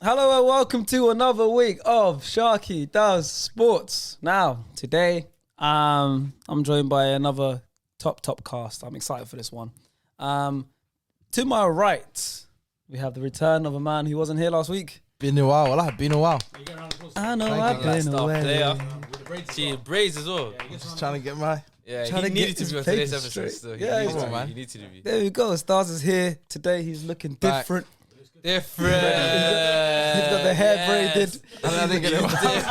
Hello and welcome to another week of Sharky Does Sports. Now, today, I'm joined by another top cast. I'm excited for this one. To my right, we have the return of a man who wasn't here last week. Been a while. Well, been a while. I know I've been away. See, braids as well. Just trying to get my. Yeah, Trying he to needed get to be on his today's papers episode straight. still. Yeah, He man. needed to be. There we go. Stars is here. Today he's looking Back. different. Different. He's got the hair braided. I didn't get it.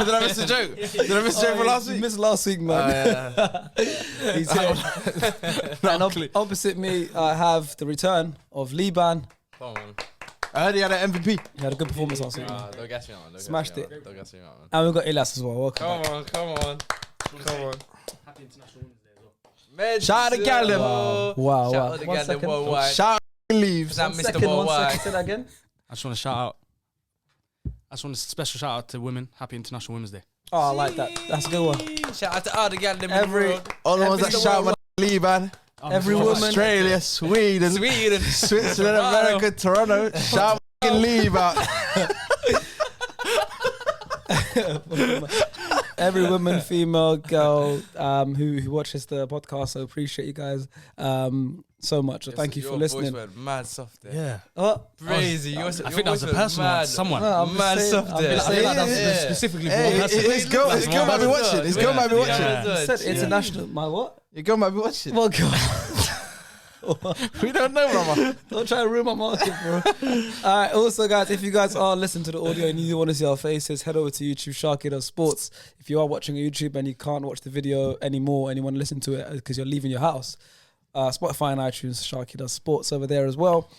Did I miss the joke? Did I miss the joke for last You week? missed last week, man. He's here. And opposite me, I have the return of Liban. Come on. I heard he had an MVP. He had a good performance last week. Don't gas me out, man. Smashed it. Don't gas me out, man. And we've got Elias as well. Welcome back. Come on. Happy International Women's Day as well. Shout out to Gallum. Wow. Shout out to One Gallum second. worldwide. Shout out leaves. Shout out One Mr. second. Worldwide. Say that again. I just want to shout out. I just want a special shout out to women. Happy International Women's Day. Oh, I like that. That's a good one. Shout out to all the Gallum in the Every- world. All the ones that Mr. shout my Liban. Every woman. Australia, Sweden, Sweden. Switzerland, America, Toronto. Shout my leave out. Every woman, female, girl who watches the podcast. So appreciate you guys so much. So thank you for listening. Your voice went mad soft there. Yeah. Oh, Crazy. I think that was a personal one. Someone. no, I'm just Mad saying- soft I'm there. just I feel saying- like that's Yeah. specifically for Hey, one person. his girl might be watching. His girl might be watching. I said international. My what? Your girl might be watching. Well, God. We don't know, brother. Don't try to ruin my market, bro. Alright, also guys, if you guys are listening to the audio and you want to see our faces, head over to YouTube, Sharky Does Sports. If you are watching on YouTube and you can't watch the video anymore and you want to listen to it because you're leaving your house, Spotify and iTunes, Sharky Does Sports over there as well.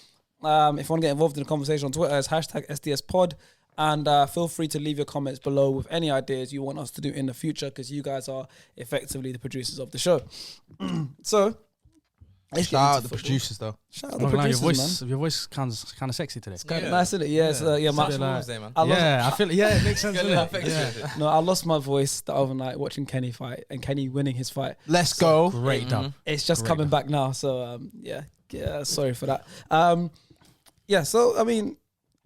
If you want to get involved in the conversation on Twitter, it's hashtag SDSPod. And feel free to leave your comments below with any ideas you want us to do in the future because you guys are effectively the producers of the show. So, let's get Shout out into the football. producers, though. Shout out the Your producers, man. voice sounds kind of sexy today. It's kind of nice, isn't it? Yeah, my, Special Women's Day, man. I lost, Yeah, I feel it. Yeah, it makes sense. Get doesn't it it? affected. Yeah. no, I lost my voice the other night watching Kenny fight and Kenny winning his fight. Let's go. Great dub. It's just Great coming one. back now, so yeah, sorry for that. So I mean,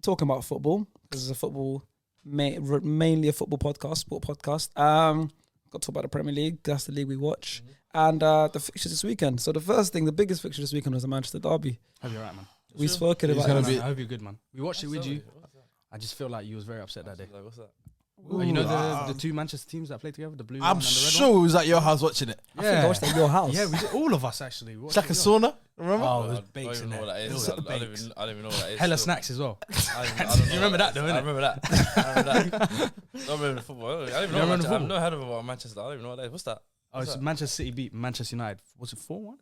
talking about football, this is a football, mainly a football podcast, sport podcast. Got to talk about the Premier League. That's the league we watch, and the fixtures this weekend. So the biggest fixture this weekend was the Manchester derby. Hope you're right, man. We've spoken He's about gonna it. be- I hope you're good, man. We watched it with you. I just feel like you was very upset that day. What's that? You know the two Manchester teams that play together, the blue one I'm and the red sure we was at your house watching it. I think I watched it at your house. Yeah, we did, all of us actually. We It's watched like a it with you. sauna. Remember? Oh, it was I don't bakes even in know there. what that It is. was I don't bakes. even know what that is. Hella still. snacks as well. I don't know You remember that though, I innit? remember that. I remember that. I don't remember the football. I don't even know. remember the I've never heard of about Manchester. I don't even know what that is. What's that? Oh, it's Manchester City beat Manchester United. Was it 4-1?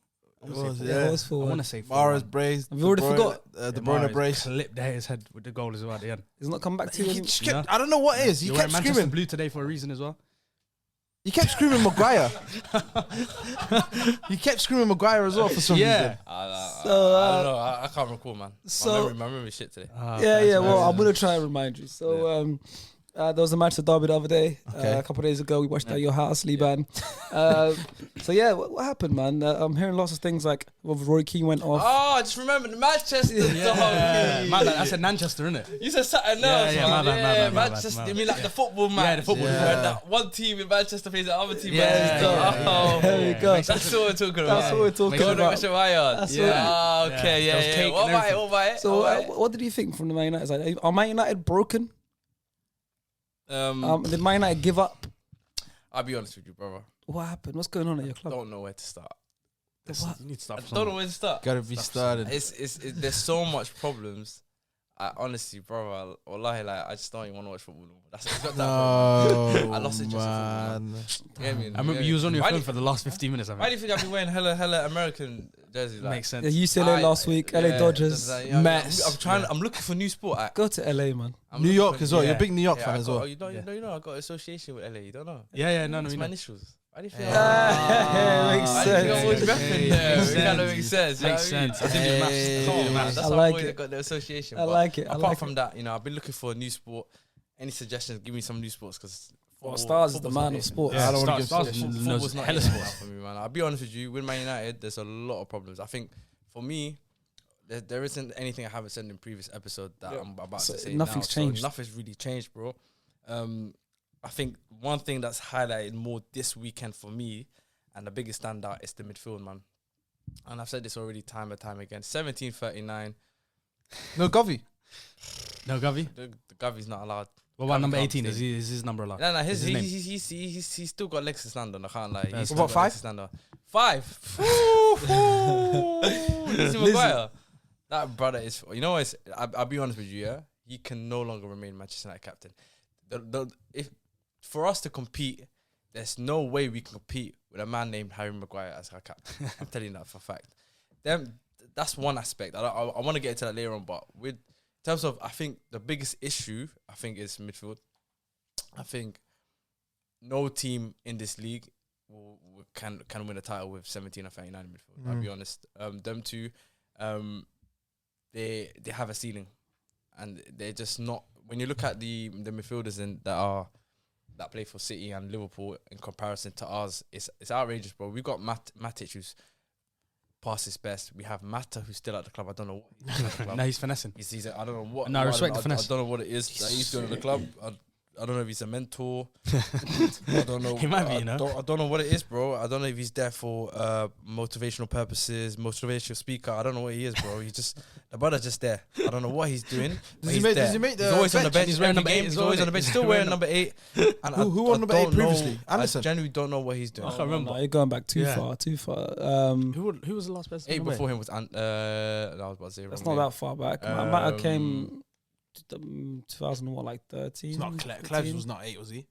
It was, Yeah, it was I for want to say 4-1. Mahrez brace. Have you already forgot? De Bruyne brace. Clipped his head with the goal as well at the end. He's not come back to He you. just Yeah. kept, I don't know what it is. He You're kept wearing Manchester screaming. blue today for a reason as well. He kept screaming Maguire. He kept screaming Maguire as well for some reason. I So, don't know. I can't recall, man. so- My memory is shit today. Yeah. Well, I'm gonna try and remind you. So, there was a match at Derby the other day. Okay. A couple of days ago, we watched it at your house, Liban. So yeah, what happened, man? I'm hearing lots of things like Roy Keane went off. Oh, I just remembered the Manchester derby. My bad, I said Manchester, innit? You said something else, Yeah, my man. bad, my bad. Manchester. You mean like the football match? Yeah, the football. Yeah. Where that one team in Manchester plays the other team. in Yeah, Manchester. yeah, Oh, There we go. Makes that's what we're talking about. That's what we're talking Go about. to Ryan. That's Yeah. Okay. There was Yeah. cake What and about it? everything. What about it? So, What about it? what did you think from the Man United side? Are Man United broken? Did Man United give up? I'll be honest with you, brother. What happened? What's going on at your club? Don't know where to start. What? You need to start I from don't know where to start. Gotta be started. It's there's so much problems. I honestly, brother, wallahi, like I just don't even want to watch football anymore. That's it's got that problem. No, I lost interest in football, man. You get me? I remember you was on your Why phone do for the last 15 minutes, I Why do think. you think I've been wearing hella American jerseys? Like, Makes sense. Yeah, UCLA last week, LA Dodgers. Mets. I'm trying. I'm looking for new sport. Go to LA, man. I'm New looking York for- as well. You're a yeah. big New York Yeah, fan I as got- well. You don't know. I got association with LA. You don't know. Yeah, no, It's we my know. initials. Why do you feel? Yeah, makes I think I'm sense. always repping there. Makes It kind of sense. makes sense. you know Makes what I mean? sense. I think it's maths. Come on, man. It's That's I how like I've always it. got the association. I But like it. Apart from that, I've been looking for a new sport. Any suggestions? Give me some new sports because Stars is the man of sports. I don't want to Stars give knows Football's not hella enough sports. for me, man. I'll be honest with you. With Man United, there's a lot of problems. I think for me, there isn't anything I haven't said in previous episode that I'm about So to say nothing's now. changed. So nothing's really changed, bro. I think one thing that's highlighted more this weekend for me, and the biggest standout, is the midfield, man. And I've said this already time and time again. 1739. No, Govey. No, Gavi. The Gavi's not allowed. What about Gavi number can't 18? stay. Is his number allowed? No, Is his name? he's still got legs to stand on. I can't lie. He's What, still got 5? legs to stand on. 5. Lizzie Maguire. That brother is. You know what? I'll be honest with you. Yeah, he can no longer remain Manchester United captain. If for us to compete, there's no way we can compete with a man named Harry Maguire as our captain. I'm telling you that for a fact. That's one aspect. I want to get into that later on, but with in terms of, I think the biggest issue, I think, is midfield. I think no team in this league can win a title with 17 or 39 in midfield. I'll be honest. Them two, they have a ceiling, and they're just not. When you look at the midfielders that play for City and Liverpool in comparison to ours, it's outrageous, bro. We've got Matic, who's past his best. We have Mata, who's still at the club. I don't know what he's doing at the club. No, he's finessing. He's I don't know what. No, I respect the finesse. I don't know what it is that he's doing at the club. I don't know if he's a mentor. I don't know. He might be, you know. I don't know what it is, bro. I don't know if he's there for motivational purposes, motivational speaker. I don't know what he is, bro. The brother's just there. I don't know what he's doing. Does he make the He's always on the bench. He's wearing number 8 He's as well, always on the isn't he? bench. Still wearing number 8. And Who won number 8 previously? Anderson. I genuinely don't know what he's doing. I can't remember. No, you're going back too Yeah. far. Too far. Who was the last person? 8 on the way? before him was I was about to say. That's wrong not name. that far back. Mata came 2001, like 13. It's not Cleves. Cleves was not 8, was he?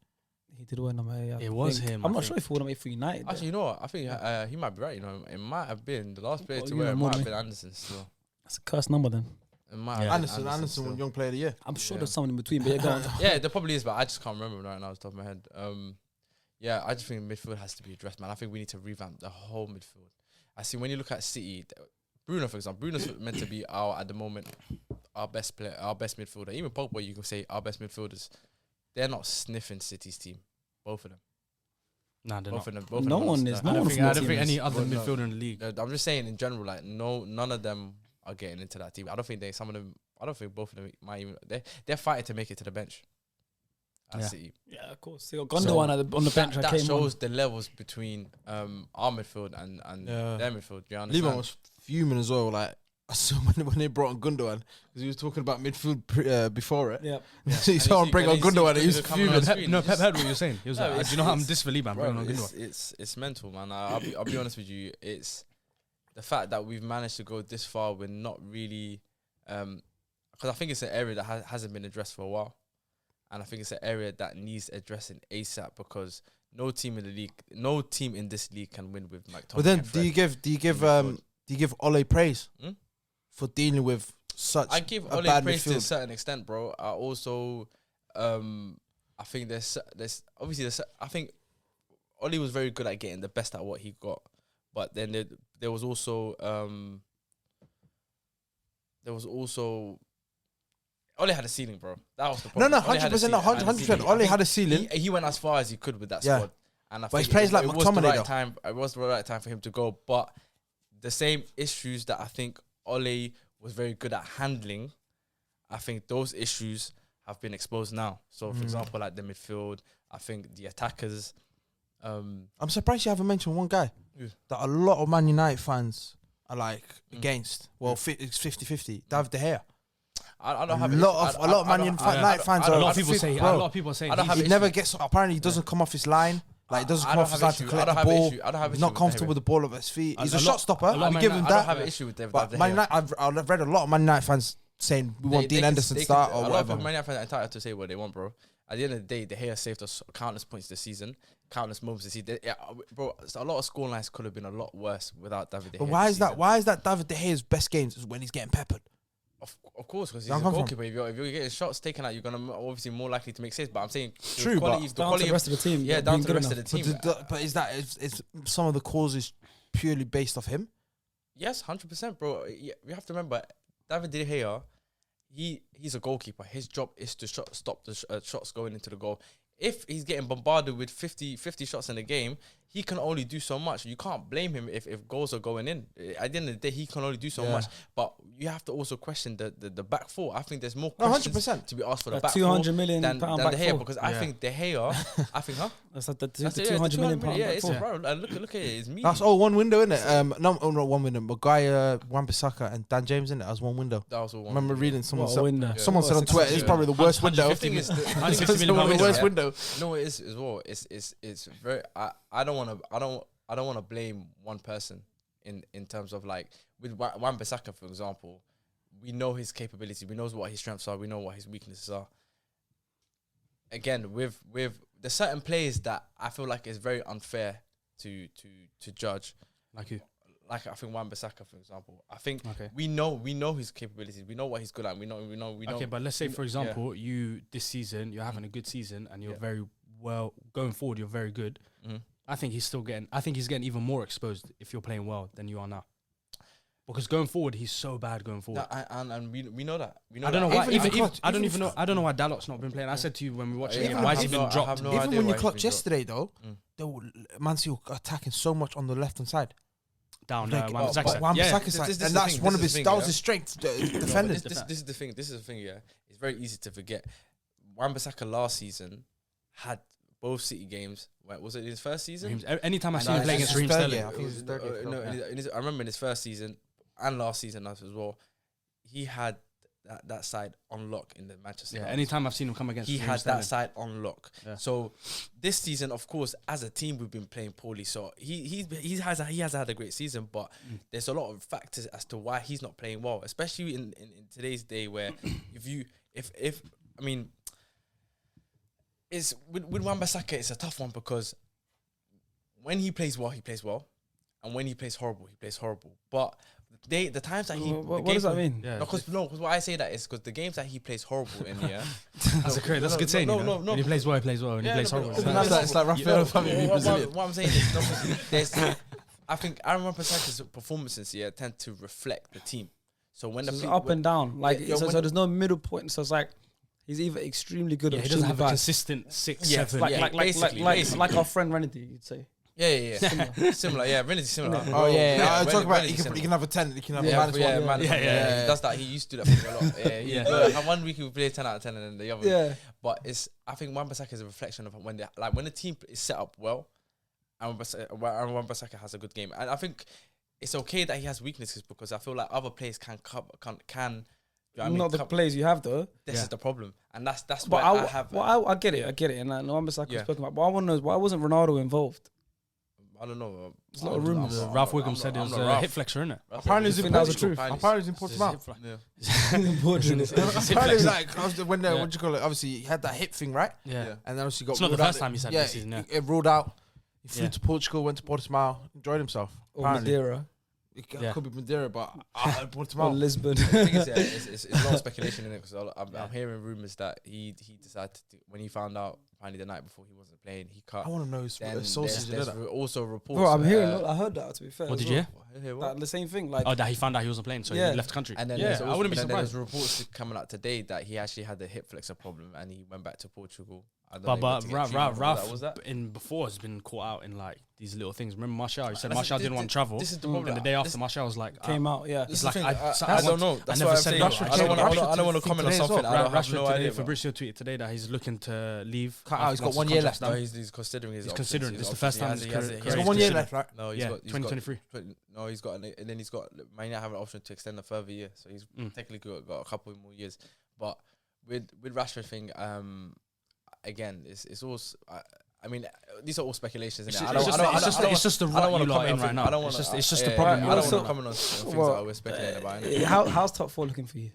He did wear number 8. I It was think. him, I'm I not think. sure if he wore number 8 for United. Actually, you know what? I think he might be right. You know, it might have been the last player Oh, to you wear. know It more might have than been Anderson still. That's a cursed number then. It might Yeah. have been Anderson still. won Young Player of the Year. I'm sure Yeah. there's someone in between, but yeah, go on. Yeah, there probably is, but I just can't remember right now off the top of my head. Yeah, I just think midfield has to be addressed, man. I think we need to revamp the whole midfield. I see when you look at City, Bruno, for example, Bruno's meant to be at the moment our best player, our best midfielder. Even Pogba, you can say our best midfielders. They're not sniffing City's team, both of them. Nah, they're Both not. of them. Both No of them. one is. I No don't one think, from I your don't team think is. any other Well, no. midfielder in the league. I'm just saying in general, like none of them are getting into that team. I don't think some of them. I don't think both of them might even. They're fighting to make it to the bench. At Yeah. City. Yeah, of course. They got Gundogan on the bench. That I came shows on. the levels between our midfield and Yeah. their midfield. Do you understand? Lehman was fuming as well. Like, I saw when they brought on Gundogan, because he was talking about midfield before it. Yeah. He saw him bring on Gundogan, he was coming on fuming. screen. No, It's Pep just- heard what you were saying. He was No, like, it's- "Do you know how I'm it's- this for Liban, Bro, bringing on Gundogan?" it's mental, man. I'll be honest with you. It's the fact that we've managed to go this far. We're not really, because I think it's an area that hasn't been addressed for a while, and I think it's an area that needs addressing ASAP because no team in the league, no team in this league can win with like. But then, do you give Ole praise for dealing with such I give a Ole bad praise to a midfield? certain extent, bro. I also, I think there's obviously I think Ole was very good at getting the best at what he got, but then there was also Ole had a ceiling, bro. That was the problem. No, Ole had a 100%, ceiling, had a 100%. ceiling. I Ole think had a ceiling. He went as far as he could with that Yeah. squad, and I But think it's players like it was the McTominay, right though. time. It was the right time for him to go, but the same issues that I think Ole was very good at handling, I think those issues have been exposed now. So, for example, like the midfield, I think the attackers. I'm surprised you haven't mentioned one guy Who? that a lot of Man United fans are like against. Well, it's 50-50. David De Gea. I don't have A lot of Man United fans A are lot of people say. A bro, lot of people are saying. I don't have he issue. never gets. Apparently, he doesn't come off his line. Like, he doesn't come off his line to collect the ball. I don't have He's issue not with comfortable with David. the ball at his feet. He's a lot- shot stopper. a lot of I'll Man give him I don't that. have an issue with David. But De Man Gea. United, I've read a lot of Man United fans saying we want Dean Henderson start or A lot whatever. of Man United fans are entitled to say what they want, bro. At the end of the day, De Gea saved us countless points this season, countless moments this season. Yeah, bro, so a lot of score lines could have been a lot worse without David De Gea. But why this is that? season. Why is that David De Gea's best games is when he's getting peppered? Of course, because he's Don't a come from- goalkeeper. If you're getting shots taken out, you're gonna obviously more likely to make saves. But I'm saying True, but the Down to quality the rest of the team. yeah, not down being to the good rest enough. of the team. But is some of the causes purely based off him? Yes, 100%, bro. Yeah, we have to remember David De Gea. He's a goalkeeper. His job is to stop the shots going into the goal. if he's getting bombarded with 50 shots in a game, he can only do so much. You can't blame him if goals are going in. At the end of the day, he can only do so much. But you have to also question the back four. I think there's more questions 100% to be asked for the back 200 million than pound De back Gea, four. because I think De Gea, I think, That's like the That's 200 million pound yeah, back it's four. bro. Look at it. It's me. That's all one window, isn't it? Not one window, but Wan-Bissaka and Dan James, in it? That was one window. That was all I one. remember reading someone What a window. someone said on Twitter, it's probably the worst window. The thing is, I think it's It's £50 one of the million worst yeah. window. You know what it is as well. It's very. I don't want to blame one person in terms of like with Wan-Bissaka, for example. We know his capability. We know what his strengths are. We know what his weaknesses are. Again, with the certain players that I feel like is very unfair to judge. Like who? Like I think Wan-Bissaka, for example. I think Okay. we know his capabilities. We know what he's good at. We know. Okay, but let's say, for example, you this season, you're having a good season and you're very well, going forward, you're very good. Mhm. I think he's getting even more exposed if you're playing well than you are now. Because going forward, he's so bad going forward. And we know that. We know I don't know that. why. I don't know why Dalot's not been playing. I said to you when we watched it, why has he been dropped? Even when you clocked yesterday, though, Man City were attacking so much on the left-hand side. Down, Wan-Bissaka This side. is And the that's thing, one this of is his, the thing, that was yeah. his strength, No, defending. but this is the thing. This is the thing. Yeah, it's very easy to forget. Wan-Bissaka last season had both City games. Was it his first season? Anytime I've seen him play against Raheem Sterling, I think it was his third game. I remember in his first season and last season as well. He had that side on lock in the Manchester. yeah. Anytime I've seen him come against, He Raheem had Sterling. that side on lock. Yeah. So this season, of course, as a team, we've been playing poorly. So he has had a great season, but there's a lot of factors as to why he's not playing well, especially in today's day where it's with Wan-Bissaka, it's a tough one because when he plays well, and when he plays horrible, he plays horrible. But the times that he What does that mean? Yeah, Because why I say that is because the games that he plays horrible in, yeah. that's a good saying. No, you know? no. When he plays well, he plays well. When he plays horrible, he plays horrible. It's like Rafael being Brazilian. What I'm saying is, I think Aaron Wan-Bissaka's performances tend to reflect the team. So when It's up and down. Like Yeah, so when- there's no middle point. So it's like he's either extremely good or Yeah, he doesn't extremely have a bad. consistent 6, Yeah, 7. like- basically. Like our friend Renedy, you'd say. Yeah. Similar, yeah, really similar. Oh, yeah. I talk about Renedy he similar. can have a 10, he can have a Yeah, minus yeah, one. man. Yeah. He does that. He used to do that for a lot. Yeah, Yeah. One week he would play 10 out of 10, and then the other. Yeah. But I think Wan-Bissaka is a reflection of when the team is set up well, and Wan-Bissaka has a good game. And I think it's okay that he has weaknesses because I feel like other players can. You know what I mean? Not the players you have though. This is the problem, and that's But why I have. I get it, and I know Wan-Bissaka was spoken about. But I want to know is why wasn't Ronaldo involved? I don't know. It's not a rumour. Ralph Wiggum said it was a hip flexor, innit? Apparently it's in That was the Portugal. truth. Apparently it's in Portugal. Apparently it's like, what do you call it? Obviously he had that hip thing, right? Yeah. And then obviously got It's not the ruled out. first time he's had this season, yeah. It ruled out. He flew Yeah. to Portugal, went to Portimao, enjoyed himself. Or Apparently. Madeira. It Yeah. could be Madeira, but Or Portimao. Lisbon. The thing is, it's a lot of speculation in it because I'm hearing rumors that he decided when he found out finally the night before he wasn't playing, he cut. I want to know his Then sources. there's also reports. Bro, I'm hearing. I heard that. To be fair, What as did you well. hear? That, the same thing. Like, Oh, that he found out he wasn't playing, so Yeah. he left the country. And then yeah, there's I also, wouldn't be then there's surprised. reports coming out today that he actually had a hip flexor problem and he went back to Portugal. I don't But know, to get treatment. Ralph was that? in before has been caught out in like these little things. Remember Martial? He said That's- Martial didn't want to travel. This is the And problem. the day after, Martial was like, came out. Yeah. This is like, the thing. I I don't know. That's never why I'm said saying. no. I don't want to comment on today as something. well. I don't have Rashford no today, idea. Fabrizio tweeted today that he's looking to leave. Cut out, he's got 1 year left No, now. he's considering his. He's options. considering. His It's the first time options. in He his has- career. he He's has- got 1 year considering. left, right? No, he's Yeah, got 2023. No, he's got, and then he's got. Might not have an option to extend a further year, so he's technically got a couple more years. But with Rashford thing, again, it's all. I mean, these are all speculations. It's It's just the rut you lot in right now. It's just the problem. I you don't lot want in. to comment on things that we're speculating about. innit? How's top four looking for you?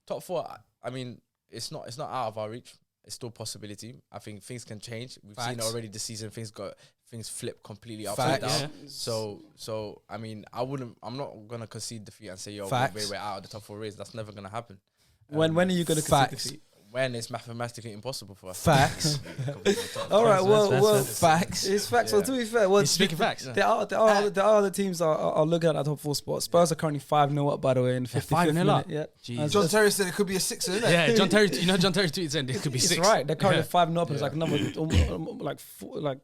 Top four. I mean, it's not out of our reach. It's still a possibility. I think things can change. We've seen it already this season. Things flip completely upside Facts. down. So I mean, I'm not gonna concede defeat and say we're out of the top four race. That's never gonna happen. When are you going to concede defeat? when it's mathematically impossible for us. Facts. All right, well, Facts. it's facts. Yeah. Well, to be fair, well, He's speaking facts. there are other teams are looking at that top 4 spot. Spurs are currently 5-0 up, by the way, in 55th 5-0 minute. up? Yeah. Jesus. John Terry said it could be a 6, isn't it? Yeah, John Terry. You know, John Terry tweets saying it could be It's 6. right. They're currently Yeah. 5-0 up, and it's like number like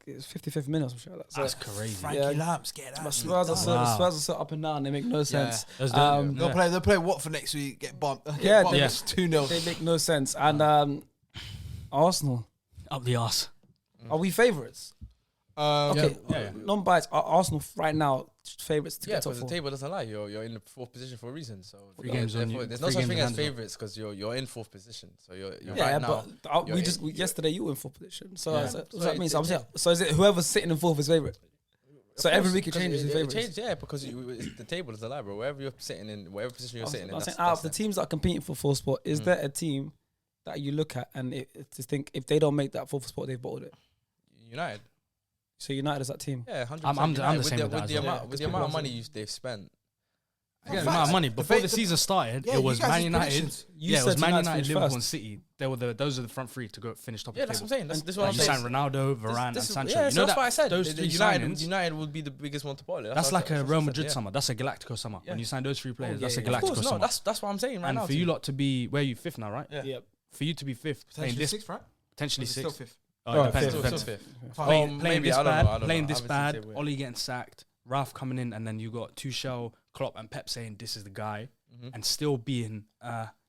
it's 55th minute or something like that. So That's crazy. Frankie Yeah. Lamps, get that. but Spurs are so up and down. They make no sense. That's They'll play Watford next week. Get bumped. Yeah, bumped. yeah. It's 2-0. They make no sense. And Arsenal, Up the arse. are we favourites? Okay, Yeah. non-biased. Are Arsenal right now favourites to Yeah, get top because the 4? table doesn't lie. You're in the 4th position for a reason. So 3 games on therefore, you- there's no 3 such games thing in as hand as well. favourites because you're in 4th position. So you're Yeah, right now. but you're yesterday you were in 4th position. So Yeah. what does that mean? So is it whoever's sitting in 4th is favourite? So every week it changes in It favourites. changes, yeah, because the table is alive, bro. Wherever you're sitting in, whatever position you're sitting in. I'm saying that's- out of the that's teams that are competing for 4th spot, is there a team that you look at and to think if they don't make that 4th spot, they've bottled it? United. So United is that team. Yeah, 100%. I'm the United, same with that with as the well. amount, Yeah, with the it's amount of people money they've spent. Yeah, the amount of money. Before the the- season started, Yeah, it was you guys' Man United. predictions. You It was said Man United United, finished Liverpool, first. and City. Those are the front 3 to go finish top Yeah, of the that's what table. I'm saying. That's what Like I'm you saying. signed Ronaldo, Varane, and This is- Sancho. yeah, You so know that's why I said those the 3 United signings. would be the biggest one to bottle it. That's like a Real what I Madrid said, summer. That's a Galactico summer. Yeah. When you sign those 3 players, that's a yeah. Of Galactico course, no, summer. that's what I'm saying right And now. for you lot to be where are you 5th now, right? Yeah. Yep. For you to be 5th, playing Potentially this 6th, right? potentially Or is it still 6th. 5th? Oh, Depends. fifth. Depends. Still fifth. Playing maybe, this I don't know, I bad, don't know. playing I this haven't bad. seen it. Oli getting sacked, Ralph coming in, and then you got Tuchel, Klopp, and Pep saying this is the guy, and still being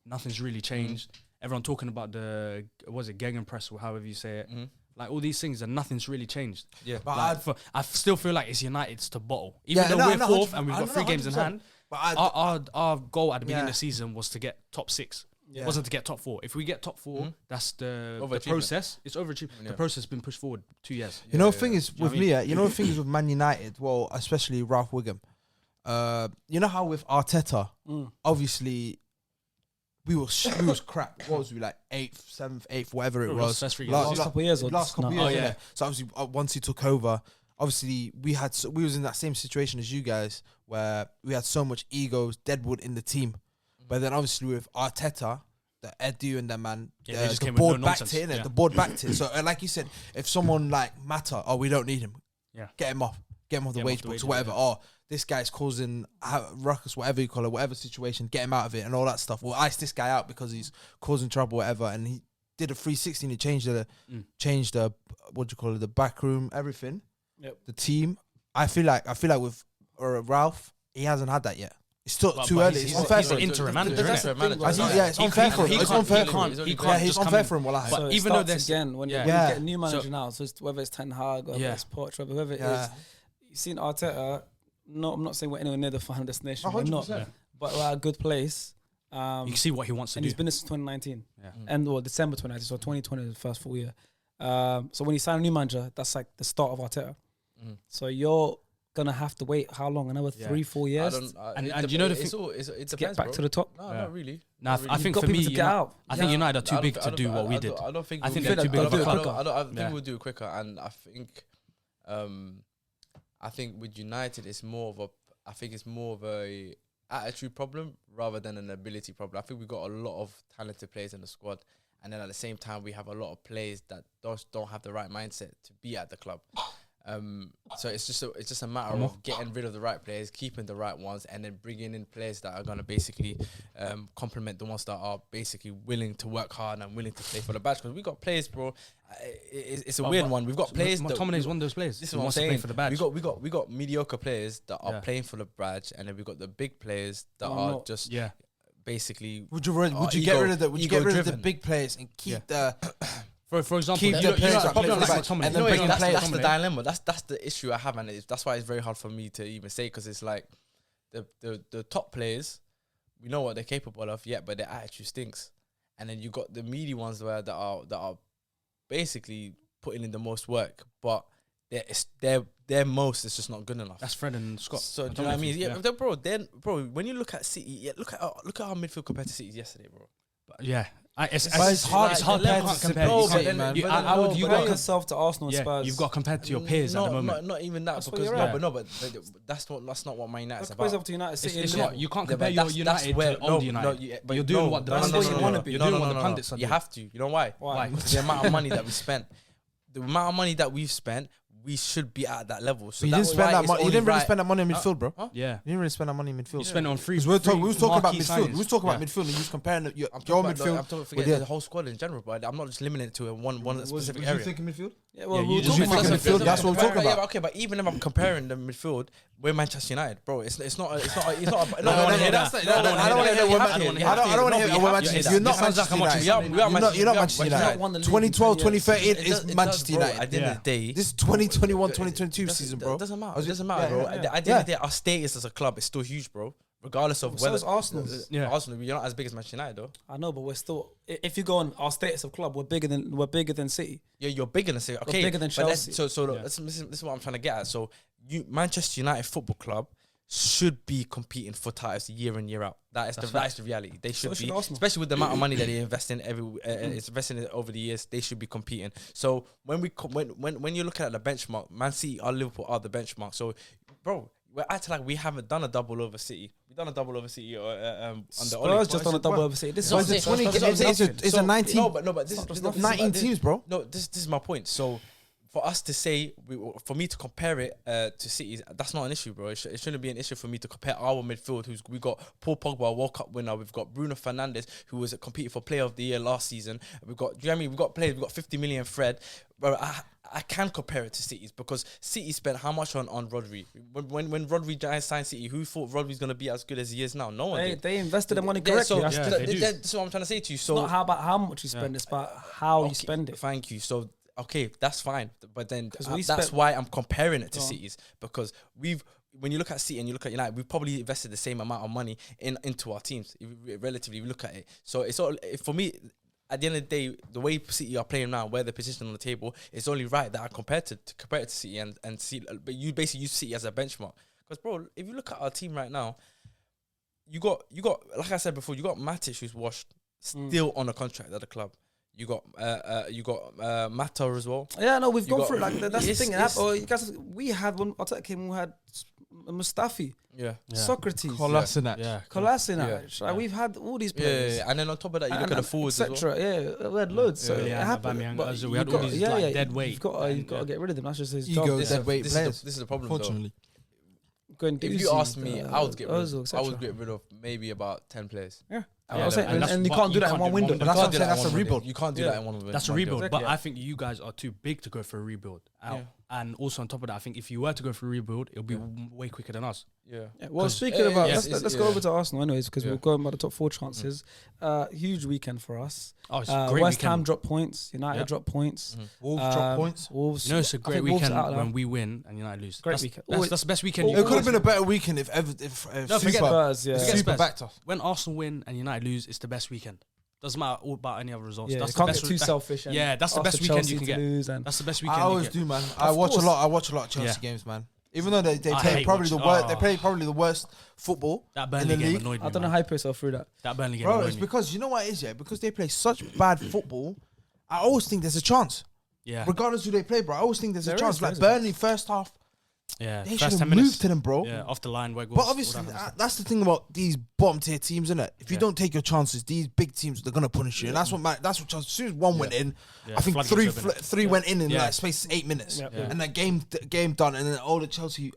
nothing's really changed. Everyone talking about the Gegenpress or however you say it. Like all these things, and nothing's really changed. Yeah. But Like, I still feel like it's United's to bottle, even though we're 4th and we've got 3 games in hand. But Our goal at the beginning Yeah. of the season was to get top 6. Yeah. It wasn't to get top 4. If we get top 4, that's the Overachievement. process. It's overachievement. Yeah. The process has been pushed forward 2 years. You know, the thing is You know with what I mean? me, you know, the thing is with Man United, well, especially Ralph Wiggum. You know how with Arteta, obviously, we was crap. What was we like 8th, 7th, 8th, whatever it It was was. first 3 games. Last couple of years or last couple no? of years. Oh, yeah. Yeah. So obviously, once he took over, obviously we was in that same situation as you guys, where we had so much egos, deadwood in the team. But then obviously with Arteta, the Edu and that man, Yeah, they just the came with board no backed nonsense. it, innit? Yeah. The board backed it. So like you said, if someone like Mata, oh, we don't need him. Yeah. Get him off. Get him off the Get him wage off the books, wage whatever. bill, Oh, this guy's causing ruckus, whatever you call it, whatever situation, get him out of it and all that stuff. We'll ice this guy out because he's causing trouble, whatever. And he did a 360 and he changed the what do you call it, the back room, everything. Yep. The team. I feel like with Ralph, he hasn't had that yet. It's still But- too but early. he's- It's unfair he's for an him. interim manager, That's innit? a manager. I think, yeah, it's unfair for him. It's unfair. Yeah, he's unfair for him. Well, But So it even though starts there's- again when you Yeah. get a new manager So- now, so it's, whether it's Ten Hag, whether Yeah. it's Poch, whoever it Yeah. is, you've seen Arteta. No, I'm not saying we're anywhere near the final destination. We're 100%. not, but we're at a good place. You can see what he wants to And do. he's been there since 2019, Yeah. and December 2019. So 2020 is the first full year. So when you sign a new manager, that's like the start of Arteta. So you're gonna have to wait how long? Another Yeah. 3-4 years And you know the it's thing- all, it to depends, get back bro. to the top. No, Yeah. not really. Now, Not I really. think You've for got me, people to get out. I think United are too I big don't- to I do don't- what we I did. don't think I we'll think do they're it. too big They'll of do a it club. quicker. I think Yeah. we'll do it quicker, and I think with United it's more of a attitude problem rather than an ability problem. I think we've got a lot of talented players in the squad, and then at the same time we have a lot of players that don't have the right mindset to be at the club. So it's just a matter of getting rid of the right players, keeping the right ones, and then bringing in players that are gonna basically complement the ones that are basically willing to work hard and willing to play for the badge. Because we got players, bro. It's a weird one. We've got players. McTominay is one of those players. This is who what I'm wants to play saying. for the badge. We got mediocre players that are Yeah. playing for the badge, and then we've got the big players that Oh, are no. just Yeah. basically. Would you get ego- rid of the ego-driven. big players and keep the For example, Keep you the know, players the that problem play like for the McTominay. badge, and You know, then bring in that's players. the dilemma. That's the issue I have, and that's why it's very hard for me to even say, because it's like the top players, we know what they're capable of, yeah, but their attitude stinks. And then you got the meaty ones that are basically putting in the most work, but their most is just not good enough. That's Fred and Scott. So do you know what I mean? Yeah, bro. Then, bro, when you look at City, look at our midfield compared to City's yesterday, bro. Yeah. It's hard- It's hard. the You levels can't to compare. compare, You can't- man. you- But I no, would. but You Compare got. yourself to Arsenal, Yeah, Spurs. you've got compared to your peers at the moment. Not even that, That's what because you're no, at. but that's not what Man United is Compare yourself about. to United City. It's and not. You can't compare your United to old United. But you're doing what the that's pundits what you are wanna doing. be. You're doing what the pundits are You doing. have to. You know why? Why? Because the amount of money that we spent, the amount of money that we've spent, we should be at that level. So You didn't that's spend why that it's money. You only didn't really right- spend that money in midfield, bro. Huh? Yeah. You didn't really spend that money in midfield. You spent it on free. Because we was talking about marquee midfield. We signings. was talking about Yeah. midfield, and you was comparing your I'm talking about midfield. I'm talking with forget the whole squad in general, but I'm not just limiting it to one specific area. midfield? Yeah, well, Yeah, we you were just talking think about midfield, that's what we're talking Yeah, about. but okay, but even if I'm comparing the midfield, we're Manchester United, bro. It's not. I don't wanna hear that. I don't want to hear what Manchester. You're not Manchester United. You're not Manchester United. 2012, 2013 is Manchester United. At the end of the day, This is 2021, 2022 season, bro. It doesn't matter. It doesn't matter, bro. At the end of the day, our status as a club is still huge, bro. Regardless of So whether is Arsenal. Yeah. Arsenal, you're not as big as Manchester United, though. I know, but we're still. If you go on our status of club, we're bigger than City. Yeah, you're bigger than City. Okay, bigger than but let's- Chelsea. So this is what I'm trying to get at. So Manchester United Football Club should be competing for titles year in, year out. That is the reality. They should should be, Arsenal. especially with the amount of money that they invest in it's investing in over the years. They should be competing. So when you're looking at the benchmark, Man City or Liverpool are the benchmark. So, bro, we're acting like we haven't done a double over City. We've done a double over City under Ole. Spurs just on a double over City. This is So what it's a I'm 20 saying. it's a 19. No, but this is 19 teams, bro. No, this is my point. So for us to say, for me to compare it to City, that's not an issue, bro. It shouldn't be an issue for me to compare our midfield. We got Paul Pogba, a World Cup winner. We've got Bruno Fernandes, who was competing for Player of the Year last season. We've got, do you know what I mean? We've got players. We've got 50 million Fred. Bro, I can compare it to City's because City spent how much on Rodri? When Rodri signed City, who thought Rodri's going to be as good as he is now? No one did. They invested the money Yeah, correctly. so they that's what I'm trying to say to you. It's So not about how much you spend, it's about how you spend it. Thank you. So okay, that's fine. But then we that's spent- why I'm comparing it to Go on. City's because when you look at City and you look at United, we've probably invested the same amount of money into our teams. Relatively, we look at it. So it's all for me. At the end of the day, the way City are playing now, where they're positioned on the table, it's only right that I compare it to City and see. But you basically use City as a benchmark. Because bro, if you look at our team right now, you got like I said before, you got Matic who's washed, still on a contract at the club. You got Mata as well. Yeah, no, we've You gone got- through it. Like that's the it's- thing. it's- You guys, we had one. Arteta came. We had Mustafi, Yeah. Socrates, Kolasinac. Yeah. Kolasinac. Like, we've had all these players. Yeah, and then on top of that, you look at the forwards as well. etc. Yeah, we had loads. So it Yeah, happened. Aubameyang, But Ozil, we had you've all got- these, like, dead weight. You've got to get rid of them. That's just his Ego, job. dead weight This players. is the problem. Though. Unfortunately. Going If you Doozy, ask me, I would get rid Ozil, of, etc. I would get rid of maybe about 10 players. Yeah. Yeah, I was saying, and that's and you what can't do you that in can't one do window. one But that's You what I'm can't do saying. that That's in a one rebuild. window. You can't do Yeah. that in one window. That's a one rebuild, window. but Yeah. I think you guys are too big to go for a rebuild out. Yeah. And also on top of that, I think if you were to go for a rebuild, it'll be way quicker than us. Yeah. Yeah, well, 'Cause- speaking about, yes, let's it's- go yeah. over to Arsenal anyways, because Yeah. we're going by the top 4 chances. Huge weekend for us. Oh, it's a great West weekend. Ham dropped points. United Yeah. dropped points. Wolves drop points. Wolves. You know, it's a I great think Wolves weekend are out now. when we win and United lose. Great that's, weekend. That's the best weekend. It could have been a better weekend if No, forget Spurs, yeah. Forget Super Spurs. backed us. When Arsenal win and United lose, it's the best weekend. Doesn't matter all about any other results. Yeah, That's you the can't best get too selfish. And Yeah, that's the ask best for weekend Chelsea you can to get. lose and That's the best weekend I you always get. do, man. I watch course. a lot of Chelsea Yeah. games, man. Even though they I play hate probably the watching- worst, oh. they play probably the worst football That in Burnley the game league. annoyed me. I don't know man. how you put yourself through that. That Burnley game Bro, annoyed it's me. because you know what it is, yeah? Because they play such bad football, I always think there's a chance. Yeah, Regardless who they play, bro, I always think there's a There chance. is, Like there is. Burnley, first half, yeah. they First should 10 have minutes. moved to them, bro. Yeah, off the line, where goals. But all obviously, that kind of stuff. that's the thing about these bottom tier teams, isn't it? If you Yeah. don't take your chances, these big teams they're gonna punish you, and that's what Chelsea. As soon as one went in, Yeah, I think floodgates open. three went in Yeah. like space of 8 minutes, Yeah. and that game done, and then all the Chelsea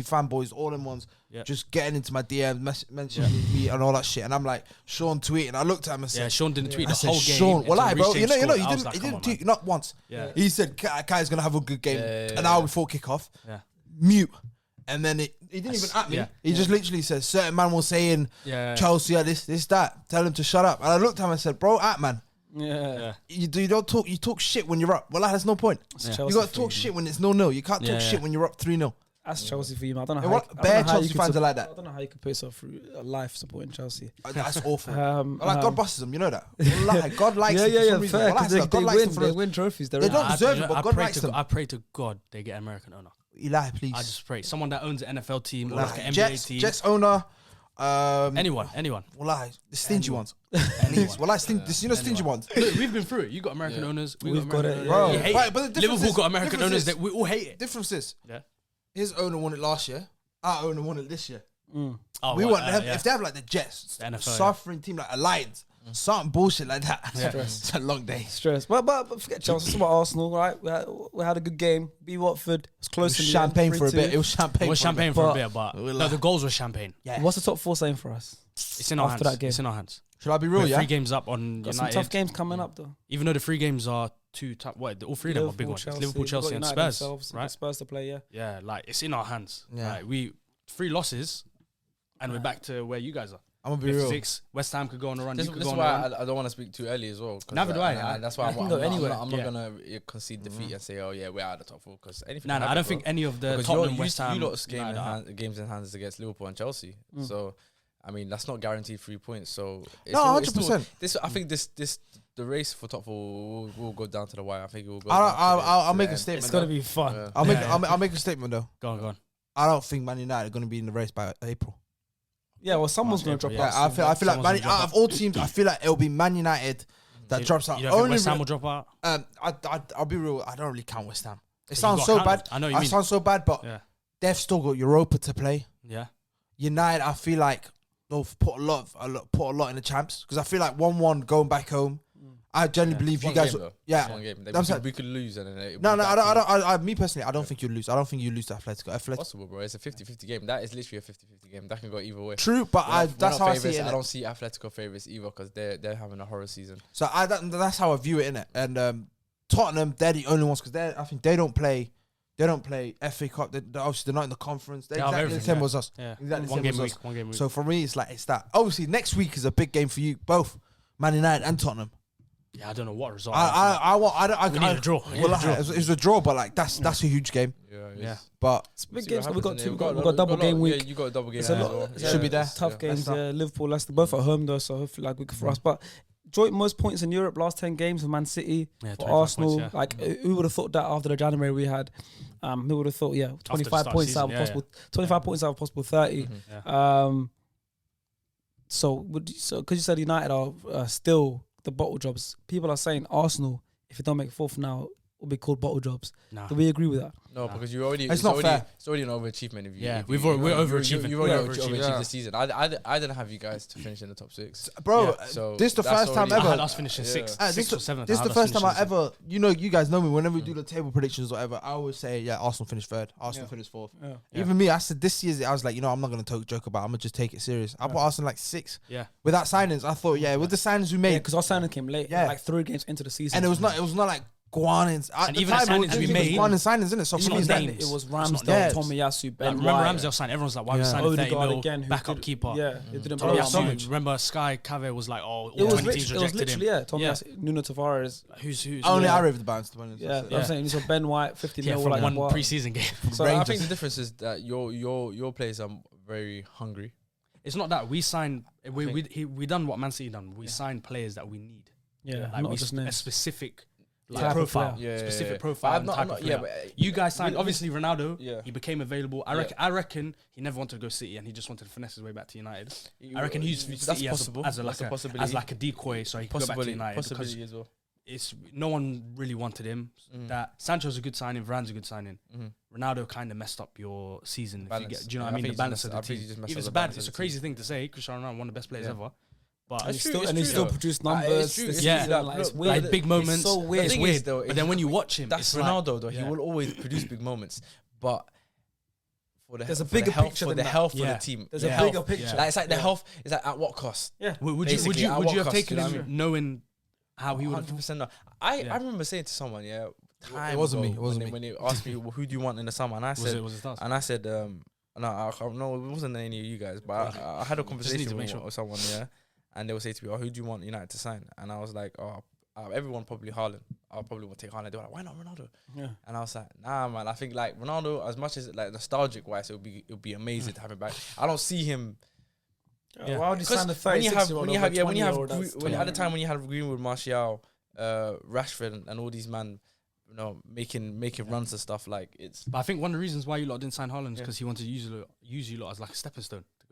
fanboys, all them ones, Yeah. just getting into my DM, mentioning me and all that shit, and I'm like, Sean tweeting. I looked at him and Yeah, said, Sean didn't tweet I the said, whole game. Sean, well, until bro, Reece you know, James he scored. I was didn't, like, he come didn't on, tweet man. not once. Yeah. He said Kai's gonna have a good game an hour before kickoff. Yeah. Mute. And then he didn't even at me. yeah. He just literally said, certain man was saying, Yeah. Chelsea, this, that. Tell him to shut up. And I looked at him and said, bro, man, Yeah. you don't talk. You talk shit when you're up. Well, that's no point. That's Yeah. Chelsea You got to for talk you, shit when it's 0-0. You can't Yeah, talk yeah. shit when you're up 3-0. That's Chelsea for you, man. I don't know And how. what- I don't bare know how Chelsea you could fans are like that. I don't know how you could put yourself through a life supporting Chelsea. That's awful. Um, God busts them. You know that. Wallahi, God likes them for some reason. fair. Wallahi, Because God likes them for they those- win trophies. They're They in. don't deserve it, but God likes them. I pray to God they get American owner. Eli, please. I just pray someone that owns an NFL team or like an NBA Jets, team. Jets owner Anyone. Well, the stingy ones. Please. Well, stingy ones. Look, we've been through it. You got American owners. We've got American it, owners. Bro, We hate it. right, but the difference Liverpool is- got American difference owners is- that we all hate it. Difference is, Yeah. his owner won it last year. Our owner won it this year. Oh, We what, want them, yeah. if they have like the Jets, The NFL, suffering team like a Lions, something bullshit like that. Yeah. It's a long day. Stress. But forget Chelsea. It's about Arsenal, right? We had a good game. Beat Watford. It was close to Champagne for a bit. It was champagne. It was for a champagne bit. for a But- bit, but We're no, like- the goals were champagne. Yeah. What's the top 4 saying for us? It's in our After hands. that game. It's in our hands. Should I be real? We're Yeah. 3 games up on Got some United. tough games coming up though. Even though the 3 games are 2 tough, all 3 of them are big ones. It's Liverpool, Chelsea, and Spurs, right? Spurs to play, yeah. Yeah, like it's in our hands. Yeah. Like, we 3 losses, and we're back to where you guys are. I'm gonna be real. 56. West Ham could go on a run. This You could is go on a why run. I don't want to speak too early as well. 'Cause, Neither do I. and that's why I can go anywhere. I'm not Yeah. gonna concede defeat and say, oh yeah, we're out of the top 4 because anything. Nah, can I happen, don't bro. think any of the Because Tottenham, you West Ham, lot's United games in hands against Liverpool and Chelsea. So, I mean, that's not guaranteed 3 points. So, it's No, still- 100%. This, I think, the race for top 4 will go down to the wire. I think it will go. I'll make a statement. It's gonna though. be fun. Yeah. I'll make a statement though. Go on. I don't think Man United are going to be in the race by April. Yeah, well, someone's gonna March, drop April, out. Yeah, I soon. feel like Someone's gonna drop out of all teams, I feel like it'll be Man United that drops out. You don't think West Ham will drop out? I'll be real. I don't really count West Ham. It You sounds gotta so count bad. them. I know what you mean. sounds so bad, but Yeah. they've still got Europa to play. Yeah. United, I feel like they'll put a lot in the champs because I feel like 1-1 going back home. I genuinely believe you guys. Yeah, Yeah, one game. That's We like- we could lose and then it no, would be I back to- don't. Me personally, I don't think you'll lose. I don't think you lose to Atletico. Possible, bro. It's a 50-50 game. That is literally a 50-50 game. That can go either way. True, but We're that's not how I see favourites. it. I innit? don't see Atletico favourites either because they're having a horror season. So that's how I view it, innit? And Tottenham, they're the only ones because I think they don't play. They don't play FA Cup. Obviously, they're not in the conference. They're They have exactly the everything, same yeah. as us. Yeah. Exactly the One same game as a us. week. One game a week. So for me, it's that. Obviously, next week is a big game for you both, Man United and Tottenham. Yeah, I don't know what result. We need a draw. We need Well, a draw. it's a draw, but like that's a huge game. Yeah. But It's big See games. what We got happens, two. innit? We got double game week. Yeah, you got a double game. It's a as lot. well. Yeah, Should be there. Tough games. Yeah, Liverpool, Leicester, both at home though. So hopefully, like we could for us. But joint most points in Europe last 10 games for Man City, Yeah, for 25 Arsenal. points, yeah. Like who would have thought that after the January we had? Who would have thought? Yeah, 25 start of points season, out of yeah, possible. 25 points out of possible 30. Yeah. So because you said United are still the bottle jobs. People are saying Arsenal, if you don't make fourth now, will be called bottle jobs. Nah. Do we agree with that? No, because you already. It's not fair. It's already an overachievement. If you, Yeah, if we're you- overachieving. You've already We're overachieved yeah. this season. I didn't have you guys to finish in the top 6. bro, Yeah, so this is the that's first time already- I had ever. us finishing sixth, This sixth or seventh. This I is had the us first time I finishing ever. You guys know me. Whenever we do the table predictions or whatever, I always say, yeah, Arsenal finished third. Arsenal finished fourth. Yeah. Even me, I said this year, I was like, I'm not gonna joke about it. I'm gonna just take it serious. I put Arsenal like 6. Yeah. Without signings, I thought, with the signings we Yeah, made, because our signing came late. Yeah. Like 3 games into the season. and it was not like Guanins. And even the signings we made- Guanin signings, innit? So It's for me, not it's like, names. It was not Ramsdale, names. Tomiyasu, Like, Ben remember White, Ramsdale signed. Everyone's like, why we Yeah. signed 30 Odegaard mil again, who backup did- keeper. Yeah, it didn't Oh, blow yeah, out so so much. Remember Sky Cave was like, all It was 20 teams rejected literally, him. Tomiyasu, Nuno Tavares. Who's only yeah. I raved about it. to be honest. Yeah, So- I'm saying so Ben White, 50 Yeah, mil, from like one what? preseason game. So I Rangers. think the difference is that your players are very hungry. It's not that we signed. We done what Man City done. We signed players that we need. Yeah, Like not we just a names. specific Type of profile. player. Specific But profile. I'm And not- type I'm of not- yeah, player. but You guys signed obviously Ronaldo. Yeah. He became available. I reckon he never wanted to go City and he just wanted to finesse his way back to United. I reckon he used That's City possible. as That's a a possibility. like a decoy so he could go back to United because Possibility as well. it's no one really wanted him. That Sancho's a good signing, Varane's a good signing. Ronaldo kind of messed up your season. If you Balance. do you know Yeah, what I I mean? The think balance he of just the messed- I think he team. just messed If up it's the bad, balance it's a of the crazy thing to say. Cristiano Ronaldo, one of the best players Yeah. ever. But And It's he true, still, it's and he true, still though. produced It's numbers. true, this it's season, true. like, it's Look, weird. like big moments. so weird. It's thing weird. is, though, But then when you watch him, That's it's like- Ronaldo, though. He yeah. will always produce big moments, but for the There's a for the bigger health, picture for than the that. health Yeah. of the team. There's the a health. bigger picture. Like it's like the Yeah. health is like at what cost? Yeah. Would you Basically, at have what cost, taken you know him what I mean? knowing how he would 100%. have? No. I Yeah. remember saying to someone, time It wasn't ago me, it wasn't when me. they asked me, well, who do you want in the summer, and I said, Was it stars? and I said, no, it wasn't any of you guys, but I had a need conversation to make with, sure. with someone, and they would say to me, oh, who do you want United to sign? And I was like, everyone probably Haaland. I'll probably want to take Haaland. They were like, why not Ronaldo? Yeah. And I was like, nah, man. I think like Ronaldo, as much as like nostalgic wise, it would be amazing to have him back. I don't see him. Yeah. Why would you Because sign the when you have 36-year-old when you over have a when you have 20-year-old that's when at the 20? time when you had Greenwood, Martial, Rashford, and all these man, making runs and stuff like it's. But I think one of the reasons why you lot didn't sign Haaland is because he wanted to use you lot as like a stepping stone to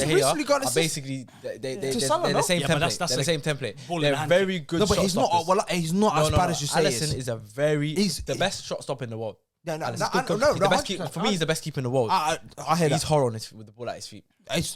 recently got an are assist basically they're Salah, the no? same Yeah, but template. that's They're the like same template. ball in They're the hand very good. No, but shot he's not. stoppers. Well, he's not as bad as you say. Alisson is a very He's- the best shot stopper in the world. Yeah, no, Alisson. no, He's the best 100%. keeper. For me, he's the best keeper in the world. I hear He's that. horror with the ball at his feet.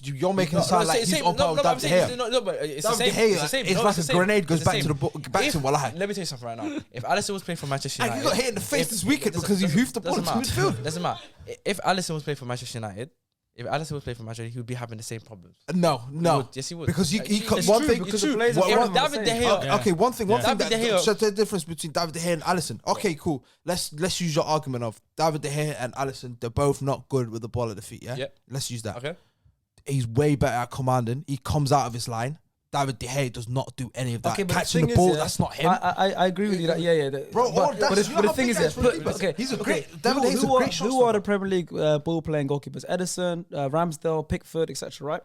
You're making it sound like he's on par with David De Gea. No, but it's the David same. De It's the same. Gea, it's like a grenade goes back to the back to Wallahi. Let me tell you something right now. If Alisson was playing for Manchester And United, he got hit in the face this weekend because he hoofed the ball into midfield. Doesn't matter. If Alisson was playing for Manchester United, he would be having the same problems. No. Yes, he would. Because he It's one true, thing. it's true. players If are David De Gea, Okay, one thing David De Gea. that's the difference between David De Gea and Alisson. Okay, cool. Let's use your argument of David De Gea and Alisson. They're both not good with the ball at the feet. Yeah. Yep. Let's use that. Okay. He's way better at commanding. He comes out of his line. David De Gea does not do any of that. Okay, but Catching the the thing ball, is, that's not him. I agree with you. Bro, but the thing is, he's a great. David De Gea's a great shot who are the Premier League ball playing goalkeepers? Edison, Ramsdale, Pickford, etc. Right?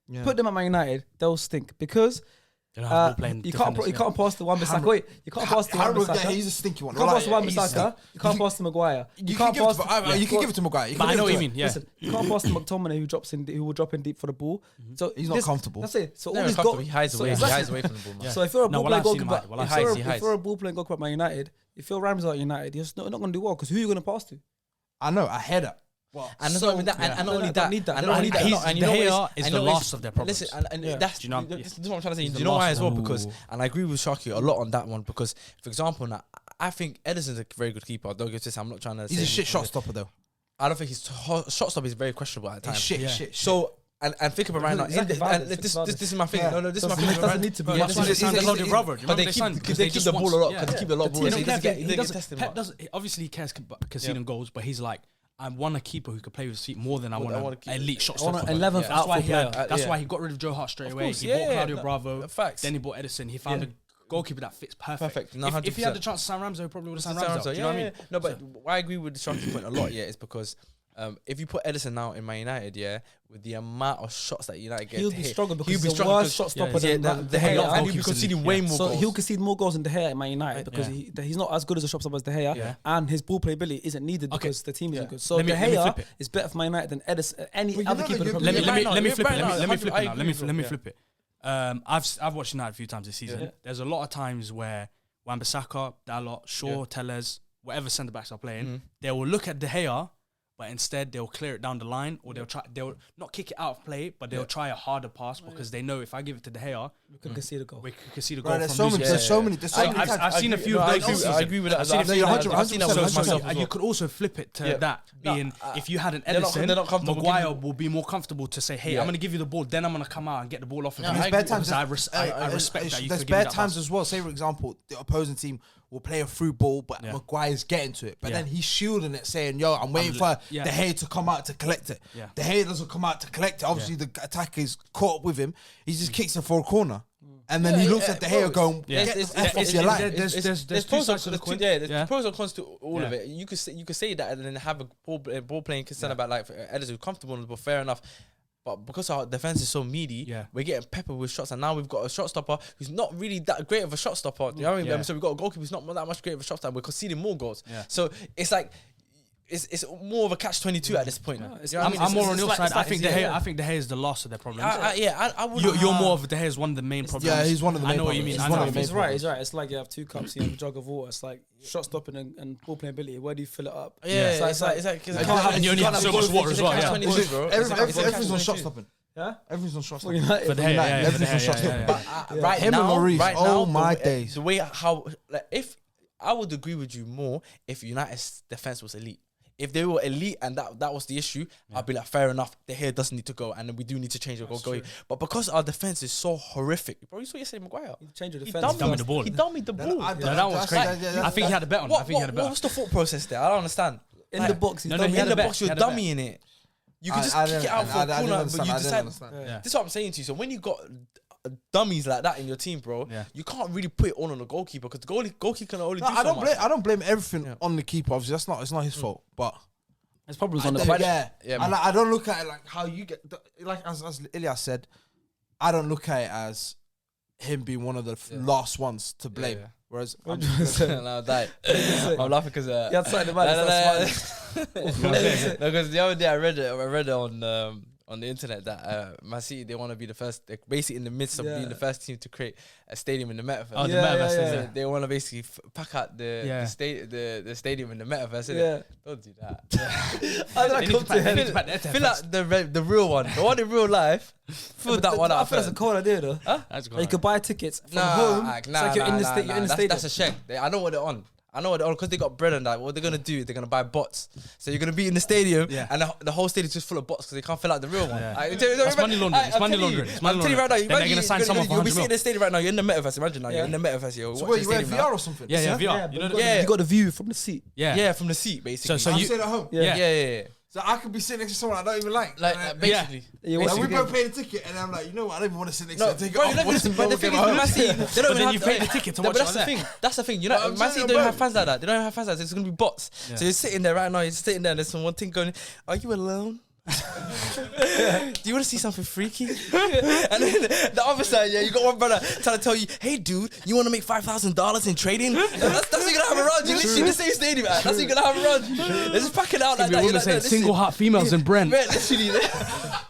Yeah. Put them at Man United, they'll stink because They don't have ball-playing you can't defenders, you can't pass the Wan-Bissaka. Wait, you can't pass the Wan-Bissaka. He's a stinky one. You can't pass the Like, Wan-Bissaka. You can't pass the Maguire. You can give it to you can give it to Maguire. You But can I know give what it you to mean. Yeah. Listen, you can't pass the McTominay who will drop in deep for the ball. So He's not comfortable. That's it. So all No, these he's comfortable. He hides away. He exactly. hides away from the ball, man. Yeah. So if you're a No, ball well, playing I've seen him goalkeeper, hide. Well, He hides, he if hides. you're a ball playing goalkeeper at Man United, if you're Ramsdale at United, you're not going to do well because who are you going to pass to? I know. I hear that. And not only that, and not only that, need that. and not only that, He's- and you know De Gea what is and the you know what last of their problems. Listen, and Yeah. that's Do you know- this is what I'm trying to say. He's Do the you know why last as well? one. Because, and I agree with Sharky a lot on that one because, for example, now I think Edison's a very good keeper. Don't get this. I'm not trying to. He's say a shit anything. shot stopper though. I don't think his shot stop is very questionable at He's times. shit, Yeah. shit. So. And think about it right now. Exactly, And violence, this violence. is my thing. Yeah. No, this is my Doesn't- thing. it doesn't right? need to be. Yeah, That's why they this is- signed this is- Claudio Bravo. Do you But remember they they keep signed because they keep the ball a lot. Because they keep a lot of The ball. team So he don't doesn't care. get. He He doesn't doesn't- get tested. Pep does obviously he cares about conceding goals, but he's like, I want a keeper who could play with his feet more than I More than I want want an a keeper. elite shot I want stopper. an 11th That's why outfield he had, player. That's Yeah. why he got rid of Joe Hart straight Of away. course, He yeah, bought Claudio no, Bravo. facts. Then he bought Edison. He found a goalkeeper that fits perfect. Perfect. No, If he had 100%. the chance to sign Ramsey, he probably would have signed Sounds Ramsey. like- Do you know what I mean? No, but why I agree with the Sharky point a lot, yeah, is because if you put Edison now in Man United, yeah, with the amount of shots that United get, He'll to be hit, struggling because he'll be he's the struggling worst because- shot stopper yeah, than De Gea, and he'll be goalkeepers conceding in the way league. more So goals. he'll concede more goals than De Gea at Man United because he's not as good as a shot stopper as De Gea, Yeah. and his ball playability isn't needed Okay. because the team isn't Yeah. good. So Let me De flip Gea it. is better for Man United than Edison, any Well, you other know keeper. that in the you're- Premier League. Let me You're flip it. right now. Let me flip I it now. agree with Let me you, flip it. I've watched United a few times this season. Yeah. There's a lot of times where Wan-Bissaka, Dalot, Shaw, Tellez, whatever centre backs are playing, they will look at De Gea, but instead they'll clear it down the line, or they'll not kick it out of play, but they'll try a harder pass because they know if I give it to De Gea, We can concede a goal. we could see the Bro, goal there's from so many. losing. There's so many. There's so many. I've seen a few No, of I those agree- this I season. agree with that. I've seen a I've few seen of that- those. I've seen that with So- myself so- as And well. you could also flip it to Yeah. that, No, being if you had an they're not- Edison, they're not comfortable Maguire giving- will be more comfortable to say, hey, Yeah. I'm going to give you the ball, then I'm going to come out and get the ball off of No, you. I There's agree. bad times. Because I respect that you There's could give me bad that times pass. as well. Say for example, the opposing team will play a through ball, but Yeah. Maguire's getting to it. But Yeah. then he's shielding it, saying, "Yo, I'm waiting for yeah. De Gea to come out to collect it." Yeah. De Gea doesn't come out to collect it. Obviously, the attacker is caught up with him. He just kicks it for a corner, and then he looks at De Gea going, Yeah. "Get It's- the F it's- off your it's- line." There's two sides to the coin. There's pros and cons to all of Yeah. it. You could say that and then have a ball playing concern about like Edison who's comfortable on the ball, fair enough. But because our defense is so meaty, Yeah. we're getting peppered with shots, and now we've got a shot stopper who's not really that great of a shot stopper. You know what I mean? Yeah. So we've got a goalkeeper who's not that much great of a shot stopper. We're conceding more goals. Yeah. So it's like it's more of a catch-22 at this point. it's- You know what I mean? I'm more on your It's side. I like- think De Gea is the last of their problems. I would. You're more of De Gea is one of the main problems. Yeah, he's one of the I main know what you problems. mean. He's I one know of what the you He's main mean. right. He's right. It's like you have two cups, you have a jug of water. It's like shot stopping and ball playing ability. Where do you fill it up? Yeah, it's like And you only have so much water as well. Yeah. Everything's on shot stopping. Yeah. Everything's on shot For stopping. United. For De Gea, yeah, Everything's for on De Gea, shot yeah, stopping. yeah, But yeah. Right him now, and Maurice, right oh now, my the days. way how like if I would agree with you more if United's defense was elite. If they were elite and that was the issue, I'd be like, fair enough. The hair doesn't need to go, and then we do need to change the goal. But because our defense is so horrific, bro, you saw yesterday Maguire. Change your He defense. dummied the ball. He dummied the ball. That was crazy. I think he had a bet on. I think he had a bet What on. was the thought process there? I don't understand. In the box. No, no, he In had the a bet. box, He you're had a bet. dummying it. You can just I kick it didn't- out for I a didn't corner, but understand, you I didn't decide. understand. Yeah. This is what I'm saying to you. So when you got dummies like that in your team, bro, Yeah. you can't really put it all on the goalkeeper because the goalkeeper can only No, do so much. I don't blame everything Yeah. on the keeper. Obviously, it's not his fault. But There's problems I on the don't- pitch. yeah, man. I don't look at it like how you get like as Ilya said. I don't look at it as him being one of the last ones to blame. Yeah. Whereas What did you say? No, I died. say? I'm laughing because Yeah, outside the man. no, because the other day I read it on on the internet that Man City, they want to be the first. They're basically in the midst of being the first team to create a stadium in the metaverse. Oh, the metaverse. yeah. They want to basically pack out the stadium in the metaverse. Innit? Don't do that. How did I come to head? Fill out the real one, the one in real life. Fill that one I out feel that's a first. cool idea though. That's Like, you could buy tickets from Nah, home. nah, It's like you're in the state. You're in the stadium. That's a check. I know what they're on. Because they got bread and that. What they're gonna do? They're gonna buy bots. So you're gonna be in the stadium, and the whole stadium's just full of bots because they can't fill out the real one. Yeah. That's money laundering. It's money laundering. It's money I'm telling you right now. laundering. Then they're gonna sign someone for You'll be 100 sitting in mil. the stadium right now. You're in the metaverse. Imagine now. You're in the metaverse. You're So watching wait, the you wear stadium VR now. or something? Yeah, VR. You know know, Yeah. you got the view from the seat. Yeah, from the seat basically. So I'm you- sitting at home. yeah. So I could be sitting next to someone I don't even like. Basically. You Like, watch we the both game. pay the ticket, and I'm like, you know what? I don't even want to sit next No, to the ticket. bro, I want to but the thing is, go with Man City, they But don't then even you have pay the ticket to No, watch but it that's on the there. thing. That's the thing. You But know, I'm Man City saying, don't even bro. have fans like that. They don't even have fans like that. It's gonna be bots. Yeah. So you're sitting there right now. You're sitting there, and there's some one thing going. Are you alone? Do you want to see something freaky? And then the other side, you got one brother trying to tell you, hey, dude, you want to make $5,000 in trading? That's what you're gonna have around you. Literally in the same stadium. That's what you're gonna have around you. They're just packing out like that. You're Women like, saying no, single listen. heart females in Brent. Man, literally,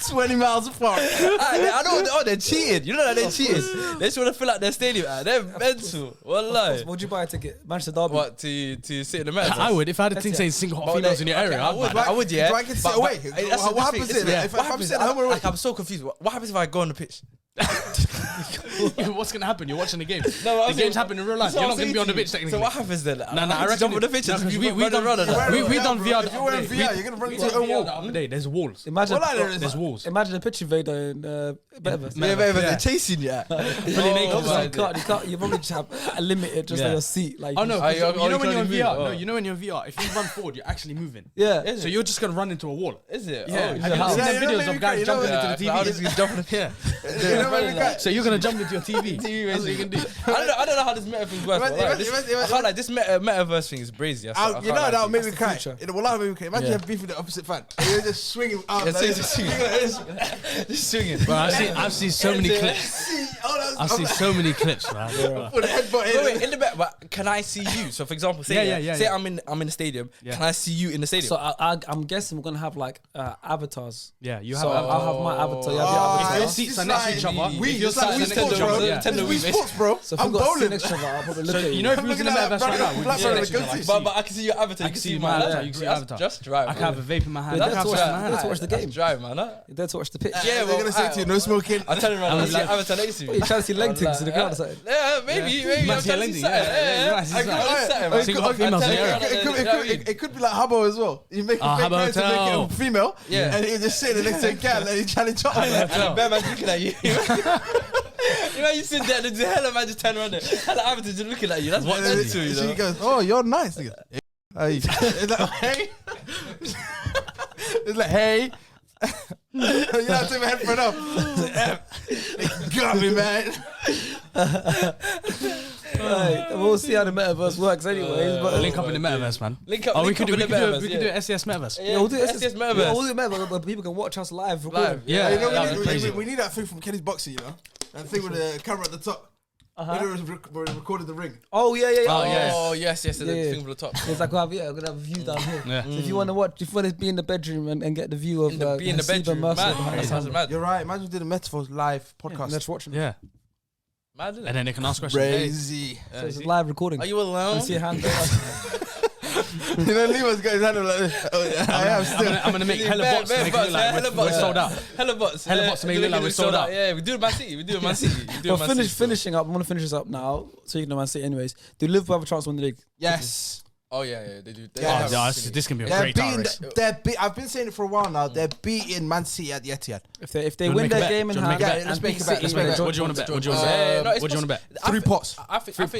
20 miles apart. I know. Oh, they're cheating. You know that they're cheaters. They just want to fill out their stadium. They're mental. Wallahi. Would you buy a ticket? Manchester Derby. What to sit in the metaverse? I would if I had a thing saying single heart females in your area. I would. I'd buy I would. Yeah. Do I get to sit away? that's the What thing. happens then? Yeah. If What I'm happens? sitting at home already? I'm so confused. What happens if I go on the pitch? that. What's gonna happen? You're watching the game. No, The games happen in real life. You're not gonna be on the pitch technically. So what happens then? No, I I reckon jump on the pitch and we we done run we done VR. If you're wearing VR, you're gonna run into We your own done VR wall. the other day. There's walls. Imagine, Well, there is. There's walls. imagine a pitch invader in Metaverse. Yeah, they're chasing you. Obviously, you can't. You probably just have a limited just on your seat. Like, Oh no! Oh, you You know when you're in can't VR. move. No, you know when you're in VR. If you run forward, you're actually moving. yeah. So you're just gonna run into a wall. Is it? Yeah. Oh, Have you how? not seen Yeah, them you know videos maybe of guys you know jumping what- into the How TV? does he jump on the Yeah. You know what we got? So you're gonna jump into your TV. That's what you can do. I don't know how this meta thing works. Imagine- But like, imagine- I can't like this metaverse thing is crazy. I You can't know lie that'll to make you. me cry. future. It'll make me cry. Imagine you have beef with the opposite fan. And you're just swinging out. Yeah, like so this. it's just swinging. Bro, I've seen so many clips. I've seen so many clips, man. Put a headbutt in. Wait, in the back, but can I see you? So, for example, say say I'm in the stadium. Yeah. Can I see you in the stadium? So I'm guessing we're gonna have like avatars. Yeah, you have. So I'll have my avatar. You have your Oh, avatar. Your it's seats just are next to like each other. we- If you're it's like sat we next to each sports, other, bro. yeah. It's Wii Sports, bro. So if I'm we've got to sit bowling. next to each other, I'll probably look So at you know if I'm we was in looking the at metaverse that right now, brother- we'd black be brother sitting next to each with other. goatee. but I can see your avatar. I can see my avatar. You can see your avatar. Just drive. I can have a vape in my hand. That's I can what- have that's watch the That's game. drive, man. Huh? You're there to watch the pitch. Yeah, They're well, gonna say to you, no smoking. I'm telling you right now, I'm let's see like- your avatar next to me. You're trying to see leg things in the crowd or Yeah, something. maybe. You I'm might see a trying to lending, see something. yeah, you might see I something. can see something, man. Single I'm females telling in you the right area. now, you know what I mean? It could be like Habbo as well. You make a fake Habbo guy to make Hotel. it a female, Yeah. and he's just sitting next to a cat and he's trying to chop him. And the bear man's looking at you. You know, you sit there and the hella man just turn around there. Hella avatar just looking at you. That's what And mental, you she know. goes, "Oh, you're nice." Nigga. Hey, it's like, hey, it's like, hey. You have to take my headphone off. They got me, man. Right, we'll see how the metaverse works, anyways. But Link up in the metaverse, man. Link up. Oh, we link could up do in the metaverse, we could do it SES metaverse. yeah, we'll do it. SES Yeah, we'll metaverse. do it metaverse, but people can watch us live. Live. Recording. Yeah, You know, that'd be crazy. we need that thing from Kenny's boxing, you know, that thing with the camera at the top. We recorded the ring. Oh yeah. Oh, yeah. Oh, yes, the Yeah. thing from the top. It's like we're gonna have a view down here. Yeah. So if you want to watch, if you want to be in the bedroom and get the view of Be in the Hasiba bedroom. Mercer Mad. behind That us, sounds mad. You're right. Imagine we did a Metaphors live podcast. let's watch it. Yeah. Mad, isn't it? And then they can ask questions. Crazy. So it's a live recording. Are you alone? I see a hand. You know, Leo's got his hand up like this. Oh, yeah, I am still. I'm gonna make hella bots to make it look like we're sold out. Hella bots. Hella bots to make it look like we're sold out. Yeah, we do it Man City. We do it Man City. We do it Well, Man City. finishing up. I want to finish this up now, so you can know Man City. Anyways, do Liverpool have a chance to win the league? Yes. Oh yeah, they do. They Yeah, have Yeah, City. this can be a They're great title beating. race. I've been saying it for a while now. They're beating Man City at the Etihad. If they Do you win wanna make a their bet? game in Do you wanna hand, make a bet? and Let's make beat a bet. City Let's in make a the bet. joint- What do you want to bet? What do you want to Yeah, bet? no, it's What do you want to bet? I 3 think-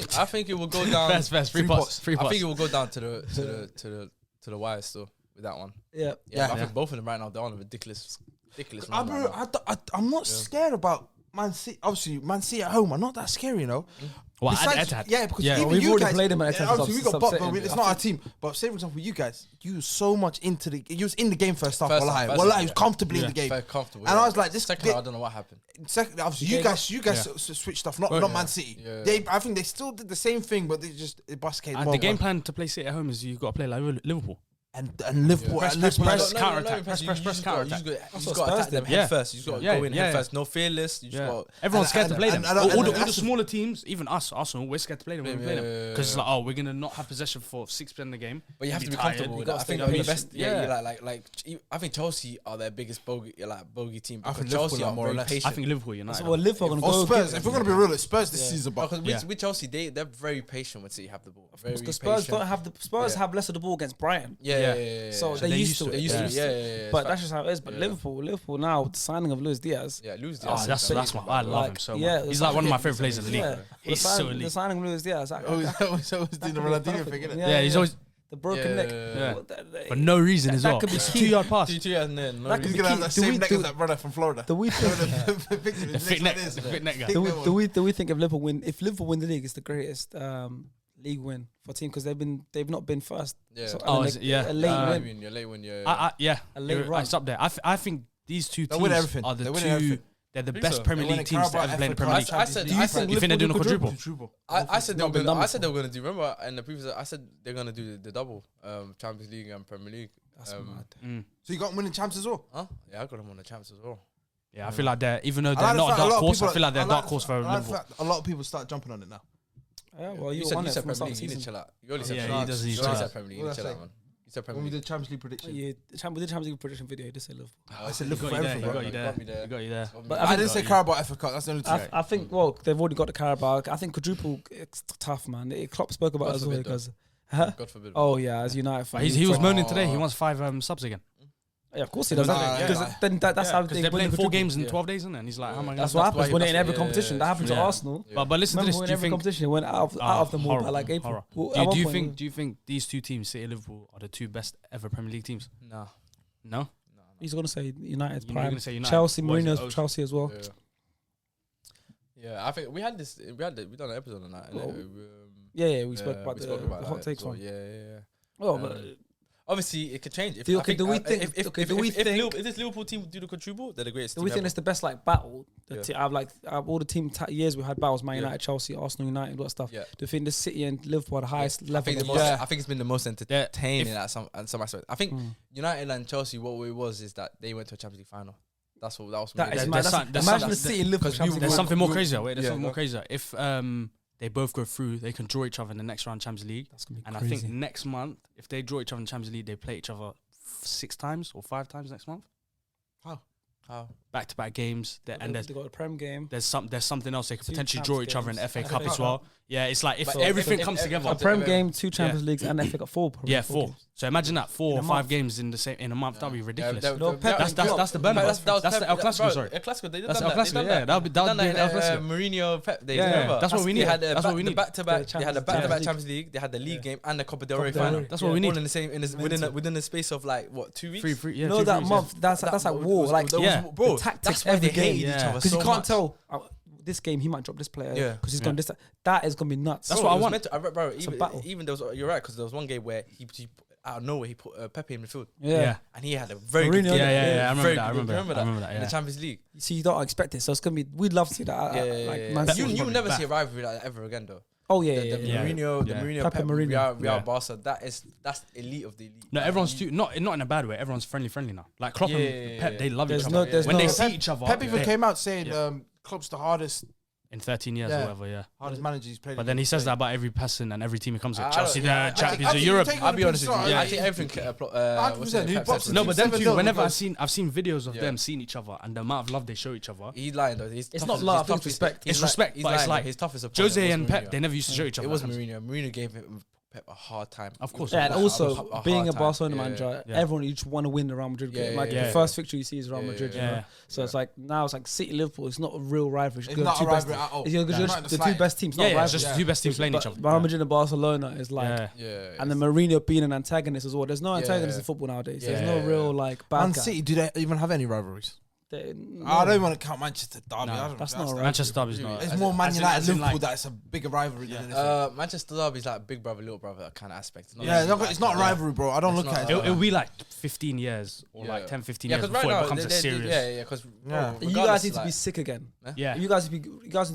pots. I think it will go down. First, free Free pots. pots. Free I pots. think it will go down to the wire still with that one. Yeah. Yeah, but I Yeah. think both of them right now they're on a ridiculous run I'm right now. not scared about Man City. Obviously, Man City at home are not that scary, you know. Well, Besides- at Etihad. Yeah, because Yeah. even We've you already guys, played them at Etihad, obviously we so got bopped, upsetting. but it's not our team. But say for example, you guys, you were so much into the. You was in the game first half. First Wallahi, half, Wallahi, you was yeah. comfortably in the game. Very comfortable. And yeah. I was like, this. Second half, I don't know what happened. Second, obviously, Yeah, you guys switched off, not Man City. Yeah. I think they still did the same thing, but they just it bus came. And the game plan to play City at home is you've got to play like Liverpool. and Liverpool. Press, and press, Liverpool press, had- counter-attack, press, counter-attack. You just what got to Spurs attack them did. head Yeah. first. You just got to Yeah, go in yeah, head yeah. first. No fearless. You just got. Everyone's scared to play them. All the that's- smaller teams, even us, Arsenal, we're scared to play them. When we play them because it's like, oh, we're gonna not have possession for 6% of the game. But you have to be tired, comfortable you with gotta that. I stay think the patient. best. Yeah, Yeah. I think Chelsea are their biggest bogey team. I think Because Chelsea Liverpool are are more or very less. patient. I think Liverpool United. So, well, Liverpool are going to Or go. Spurs. If we're gonna be real, it's Spurs this season, but Because with Chelsea, they're very patient when City have the ball. Very Because Spurs patient. don't have the Spurs Yeah. have less of the ball against Brighton. Yeah. So they're they're used used to to it. They used to. Yeah. But that's just how it is. But Yeah. Liverpool now with the signing of Luis Diaz. Yeah, lose. Oh, that's my. I love him so much. yeah, He's like one of my favorite players in the league. Yeah. He's so elite. The signing of Luis Diaz. always doing the Ronaldo thing, innit? Yeah, he's always the broken neck. Yeah. Well, that- for no reason as that well. could be It's a key. 2-yard pass. 2 years and then That could He's be gonna have key. that Do same we- neck do- as that brother from Florida. Do we think? The fit neck, the fit neck guy. Do we think if Liverpool win the league, it's the greatest league win for a team because they've not been first. Yeah. So, Oh, and is it? Yeah. a late late win. win. You're late win. Yeah, A late You're- run. it's up there. I think these two They'll win teams everything. are the They'll win two. everything. They're the Think best so. Premier They're League teams to winning ever play in the Carabao, Premier League. I said. Do you think You think they're doing a Liverpool quadruple? I said they were Not been gonna. done I said they before. were gonna do. Remember in the previous, I said they're gonna do the double, Champions League and Premier League. That's mad. Mm. So you got winning champs as well. Huh? Yeah, I got them on the champs as well. Yeah, I feel like they're even though I they're like the not a fact dark lot of horse. I people- feel like they're a I dark the horse for fact- I like the Liverpool. fact a lot of people start jumping on it now. Yeah, well, you said won you it said from the start Premier of the League. You season. need to chill out. You only Yeah, said he Premier League. does need You to only chill said out. Premier League. You What need to did I chill out, say? man. You said When Premier we League. did Champions League prediction, We did Champions League prediction video. You did say Liverpool. I said He Liverpool got for you there. everything. He got you there. Got me there. He got you there. But I didn't say you. Carabao FA Cup. That's the only two. I think they've already got the Carabao. I think quadruple it's tough, man. Klopp spoke about God it as well forbid, though. because. Huh? God forbid. Oh yeah, as United fan, He was Oh. moaning today. He wants 5 subs again. Yeah, of course he does. Nah, that. yeah. Because then that's how Because they they're win playing the 4 quadruple. games in Yeah. 12 days, isn't it? And he's like, how am I That's going what happens when they're in every yeah, competition. That happened to yeah. Arsenal. Yeah. But listen to Remember this. when Do you every think? competition they went out of them all by horror, like April. horror. Well, Do at one you point- think? Do you think these two teams, City and Liverpool, are the two best ever Premier League teams? Nah. No. he's gonna say United's You're prime? gonna say United. Chelsea, What is it? Mourinho's Chelsea as well. Yeah, I think we had this. We done an episode on that. Well, innit? Yeah, we spoke about we the hot that takes as well. one. Yeah. Oh, Um, but Obviously, it could change. If, Do- I okay, think, do we uh, think- if, okay, if, do we if, think- if this Liverpool team do the quadruple, they're the greatest do team we think ever. it's the best like battle? Yeah. I've all the years we had battles: Man Yeah. United, Chelsea, Arsenal, United, what stuff. Yeah. Do you think the City and Liverpool are the highest I level? think, the of most, that? I think it's been the most entertaining at some aspect. I think Mm. United and Chelsea, what it was is that they went to a Champions League final. That's what that was. That maybe- is There's mad. some- there's Imagine some- the City and Liverpool. because Champions There's League. something more crazier. Wait, there's Yeah, something more go. crazier. If they both go through, they can draw each other in the next round Champions League. That's gonna be And I crazy. think next month, if they draw each other in Champions League, they play each other 6 times or 5 times next month. How? Back-to-back games. And they got a Prem game. there's something else they could 2 potentially champs draw each other in the games. FA FA Cup as Cup. well. Yeah, it's like if But everything if- comes if- together. A if- Prem if- game, 2 Champions Leagues, and FA Cup 4. probably, Yeah, 4 4. games. So imagine that 4 In or a 5 month. games in a month. That'd be ridiculous. No, Pep That's the Burnley. That's the El Clasico. Sorry. El Clasico. They did That's done El that. Clasico. They done Yeah, that. that would Done be an El that, Clasico. Mourinho Pep days. Yeah, remember? that's what we They need. had That's what we need. the back-to-back. The They had a Champions back-to-back League. Champions League. They had the league game and the Copa del Rey Copa del final. Rey. That's what we need. All in the same within the space of like what 2 weeks. Free, yeah, No, 2 that weeks, month. That's like war. Like Yeah. bro. the tactics That's why every they game. hated each Yeah. other Because so you can't much. tell this game he might drop this player. Yeah. Because he's Yeah. gone this. That is gonna be nuts. That's Bro, what I it was want. meant to- bro, It's a battle. even there was, you're right, because there was one game where he out of nowhere he put Pepe in midfield, Yeah. and he had a very Mourinho, good game. Yeah, I remember Very that. I good game. remember that. In the Champions League. You see, you don't expect it, so it's gonna be. We'd love to see that. Like Man But City. you probably never back. see a rivalry like that ever again, though. Oh yeah, The yeah, yeah. Mourinho, Yeah. the Mourinho, Pepe Pep, Mourinho. Real Yeah. Barca. That's elite of the elite. No, Like, everyone's too not in a bad way. Everyone's friendly now. Like Klopp and Pep, they love There's each no- other. there's When no- they see Pep- each other, Pep even they- came out saying Yeah. Klopp's the hardest in 13 years Yeah. or whatever. Yeah. manager he's played. But then he says that about every person and every team he comes with. I Chelsea, don't- yeah, I the champions think- of I Europe. think I'll be honest with you. Yeah. I think everything. 100%, he boxes No, but them 7-0 two. Whenever because- I've seen videos of Yeah. them seeing each other and the amount of love they show each other. He's lying though. It's not love, it's respect. It's respect, but it's like his toughest opponent Jose was and Pep, Mourinho. they never used to show each other. It was that time. Mourinho. Mourinho gave Pep a hard time. Of course. Yeah, and Like, also a being hard a time. Barcelona Yeah. manager, Yeah. everyone you just want to win the Real Madrid game. Yeah, Like yeah, the yeah. first victory you see is Real Yeah, Madrid. yeah, You know? yeah. So it's like now it's like City Liverpool. It's not a real rivalry. It's not a rivalry at all. It's Yeah. just Not in the the two slightest. best teams. Yeah, Not yeah, it's rivalry. just the two best teams playing each But other. Real Madrid and Barcelona is like, Yeah. Yeah. and then Mourinho being an antagonist as well. There's no antagonist Yeah. in football nowadays. Yeah. There's no real like bad Man guy. City, do they even have any rivalries? I don't want to count Manchester Derby. No, I don't, that's not right. Manchester Derby's not. It's As more in- Man as in- United as in, Liverpool like- that's a bigger rivalry than anything. Manchester Derby's like big brother, little brother kind of aspect. It's not Yeah, really it's not a rivalry, bro. I don't It's look at not- it. It'll be like 15 years or like 10, 15 years 'cause before it becomes a they- serious. Yeah, because Yeah. You guys need to be sick again. Yeah. You guys need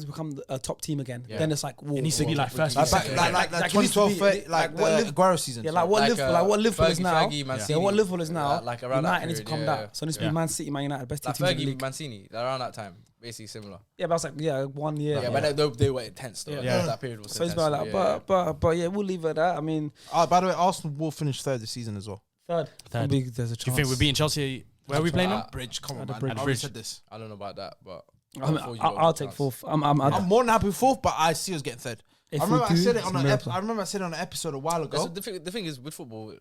to become a top team again. Yeah. Then it's like war. It needs to be like first. Like, second. like like it used to 2012, be- like like what the Aguero season. Yeah, like what Liverpool is now. Fergie, Yeah, Mancini, what Liverpool is now. like around that United needs to period, come yeah, down. So it needs to yeah. be Man City, Man United, best two like teams in the Fergie, league. Mancini, around that time, basically similar. Yeah, but I was like, 1 year. Yeah, but they were intense though. Yeah. Yeah. That period was So it's intense. about that. But yeah, we'll leave it at that. I mean, By the way, Arsenal will finish third this season as well. third. Third. There's a Do chance. you think we're beating Chelsea? Where are we playing now? Bridge, come on, At the man. Bridge. I already said this. I don't know about that, but I'll take fourth. I'm more than happy with fourth, but I see us getting third. If I remember we I do, said it it's on a an miracle. I remember I said it on an episode a while ago. So the thing is with football,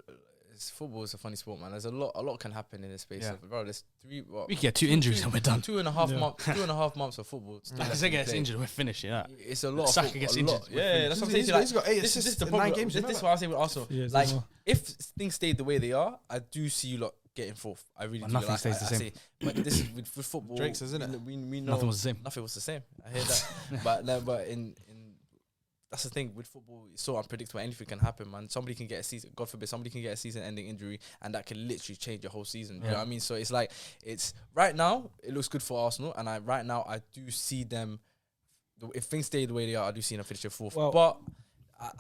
football is a funny sport, man. There's a lot can happen in the space Yeah. of, bro. There's We could get 2 injuries and we're done. 2.5 months of football. Like, if they get injured, we're finished. Yeah. It's a lot. Saka of gets football, a injured. lot. Yeah, that's what I'm saying. to you, He's got 8 this is assists the in problem. 9 games. This is what I say with Arsenal. Yeah, Like, so- if things stay the way they are, I do see you lot getting fourth. I really But do. nothing Like, stays the I same. say, but this is with football. Drake says, isn't it? We know Nothing was the same. Nothing was the same. I hear that. but in that's the thing with football. It's so unpredictable. Anything can happen, man. Somebody can get a season. God forbid, somebody can get a season-ending injury, and that can literally change your whole season. You know what I mean? So it's like right now. It looks good for Arsenal, and right now I do see them. If things stay the way they are, I do see them finishing fourth. Well, but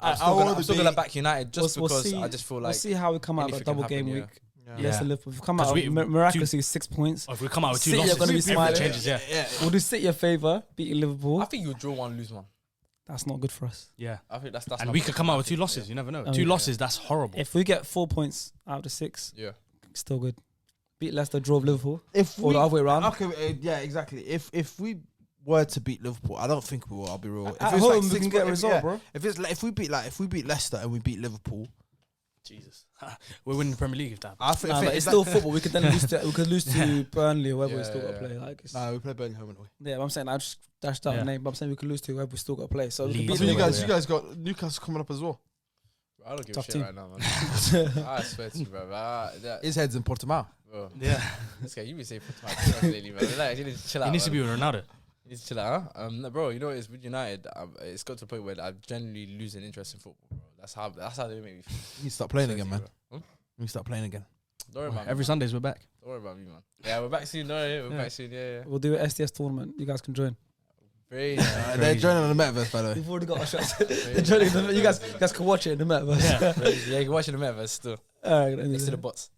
I'm still gonna back United just We'll because see- I just feel We'll like see how we come out of anything a double can game happen, week. Yeah. Leicester, Liverpool. If we come 'Cause out we- miraculously 6 points, Or if we come out with 2 City are losses, gonna be everything smiling. changes. Yeah. we'll do City a favour, beating Liverpool. I think you draw one, lose one. That's not good for us. Yeah. I think that's And not we good. could come out with 2 losses. You never know. Oh, 2 yeah. losses, that's horrible. If we get 4 points out of the 6, Yeah. still good. Beat Leicester, draw with Liverpool, If or the other way around. okay, yeah, exactly. If we were to beat Liverpool, I don't think we will. I'll be real. If At it's home, like we 6 can get a points- result, yeah. bro. If we beat Leicester and we beat Liverpool, Jesus. We're winning the Premier League if that. I think Nah, but it's still football. We could then lose to Burnley or whoever we still got to play. Like, No, we play Burnley home and away. yeah, but I'm saying I just dashed out Yeah. the name, but I'm saying we could lose to whoever we still got to play. So we could Leeds. beat So you Liverpool. guys, you guys got Newcastle coming up as well. I don't give Tough a shit team. right now, man. I swear to you, bro. His head's in Portimao. Bro, Yeah. this guy, you be saying for time lately, man. Like, you need to chill out. He needs to man. be with Ronaldo. You need to chill out, huh? No, bro, you know what it is with United. It's got to the point where I'm generally losing interest in football, bro. That's how they make me feel. You need to start playing Swear again, to man. you, bro. You need to start playing again. Don't worry about me. Every Sundays we're back. Don't worry about me, man. Yeah, we're back soon. No, yeah, we're Yeah. back soon. Yeah. We'll do an SDS tournament. You guys can join. Very They're joining on the metaverse, by the way. We've already got our shots. You guys can watch it in the metaverse. Yeah. yeah, you can watch it in the metaverse still. All right, Next to the bots.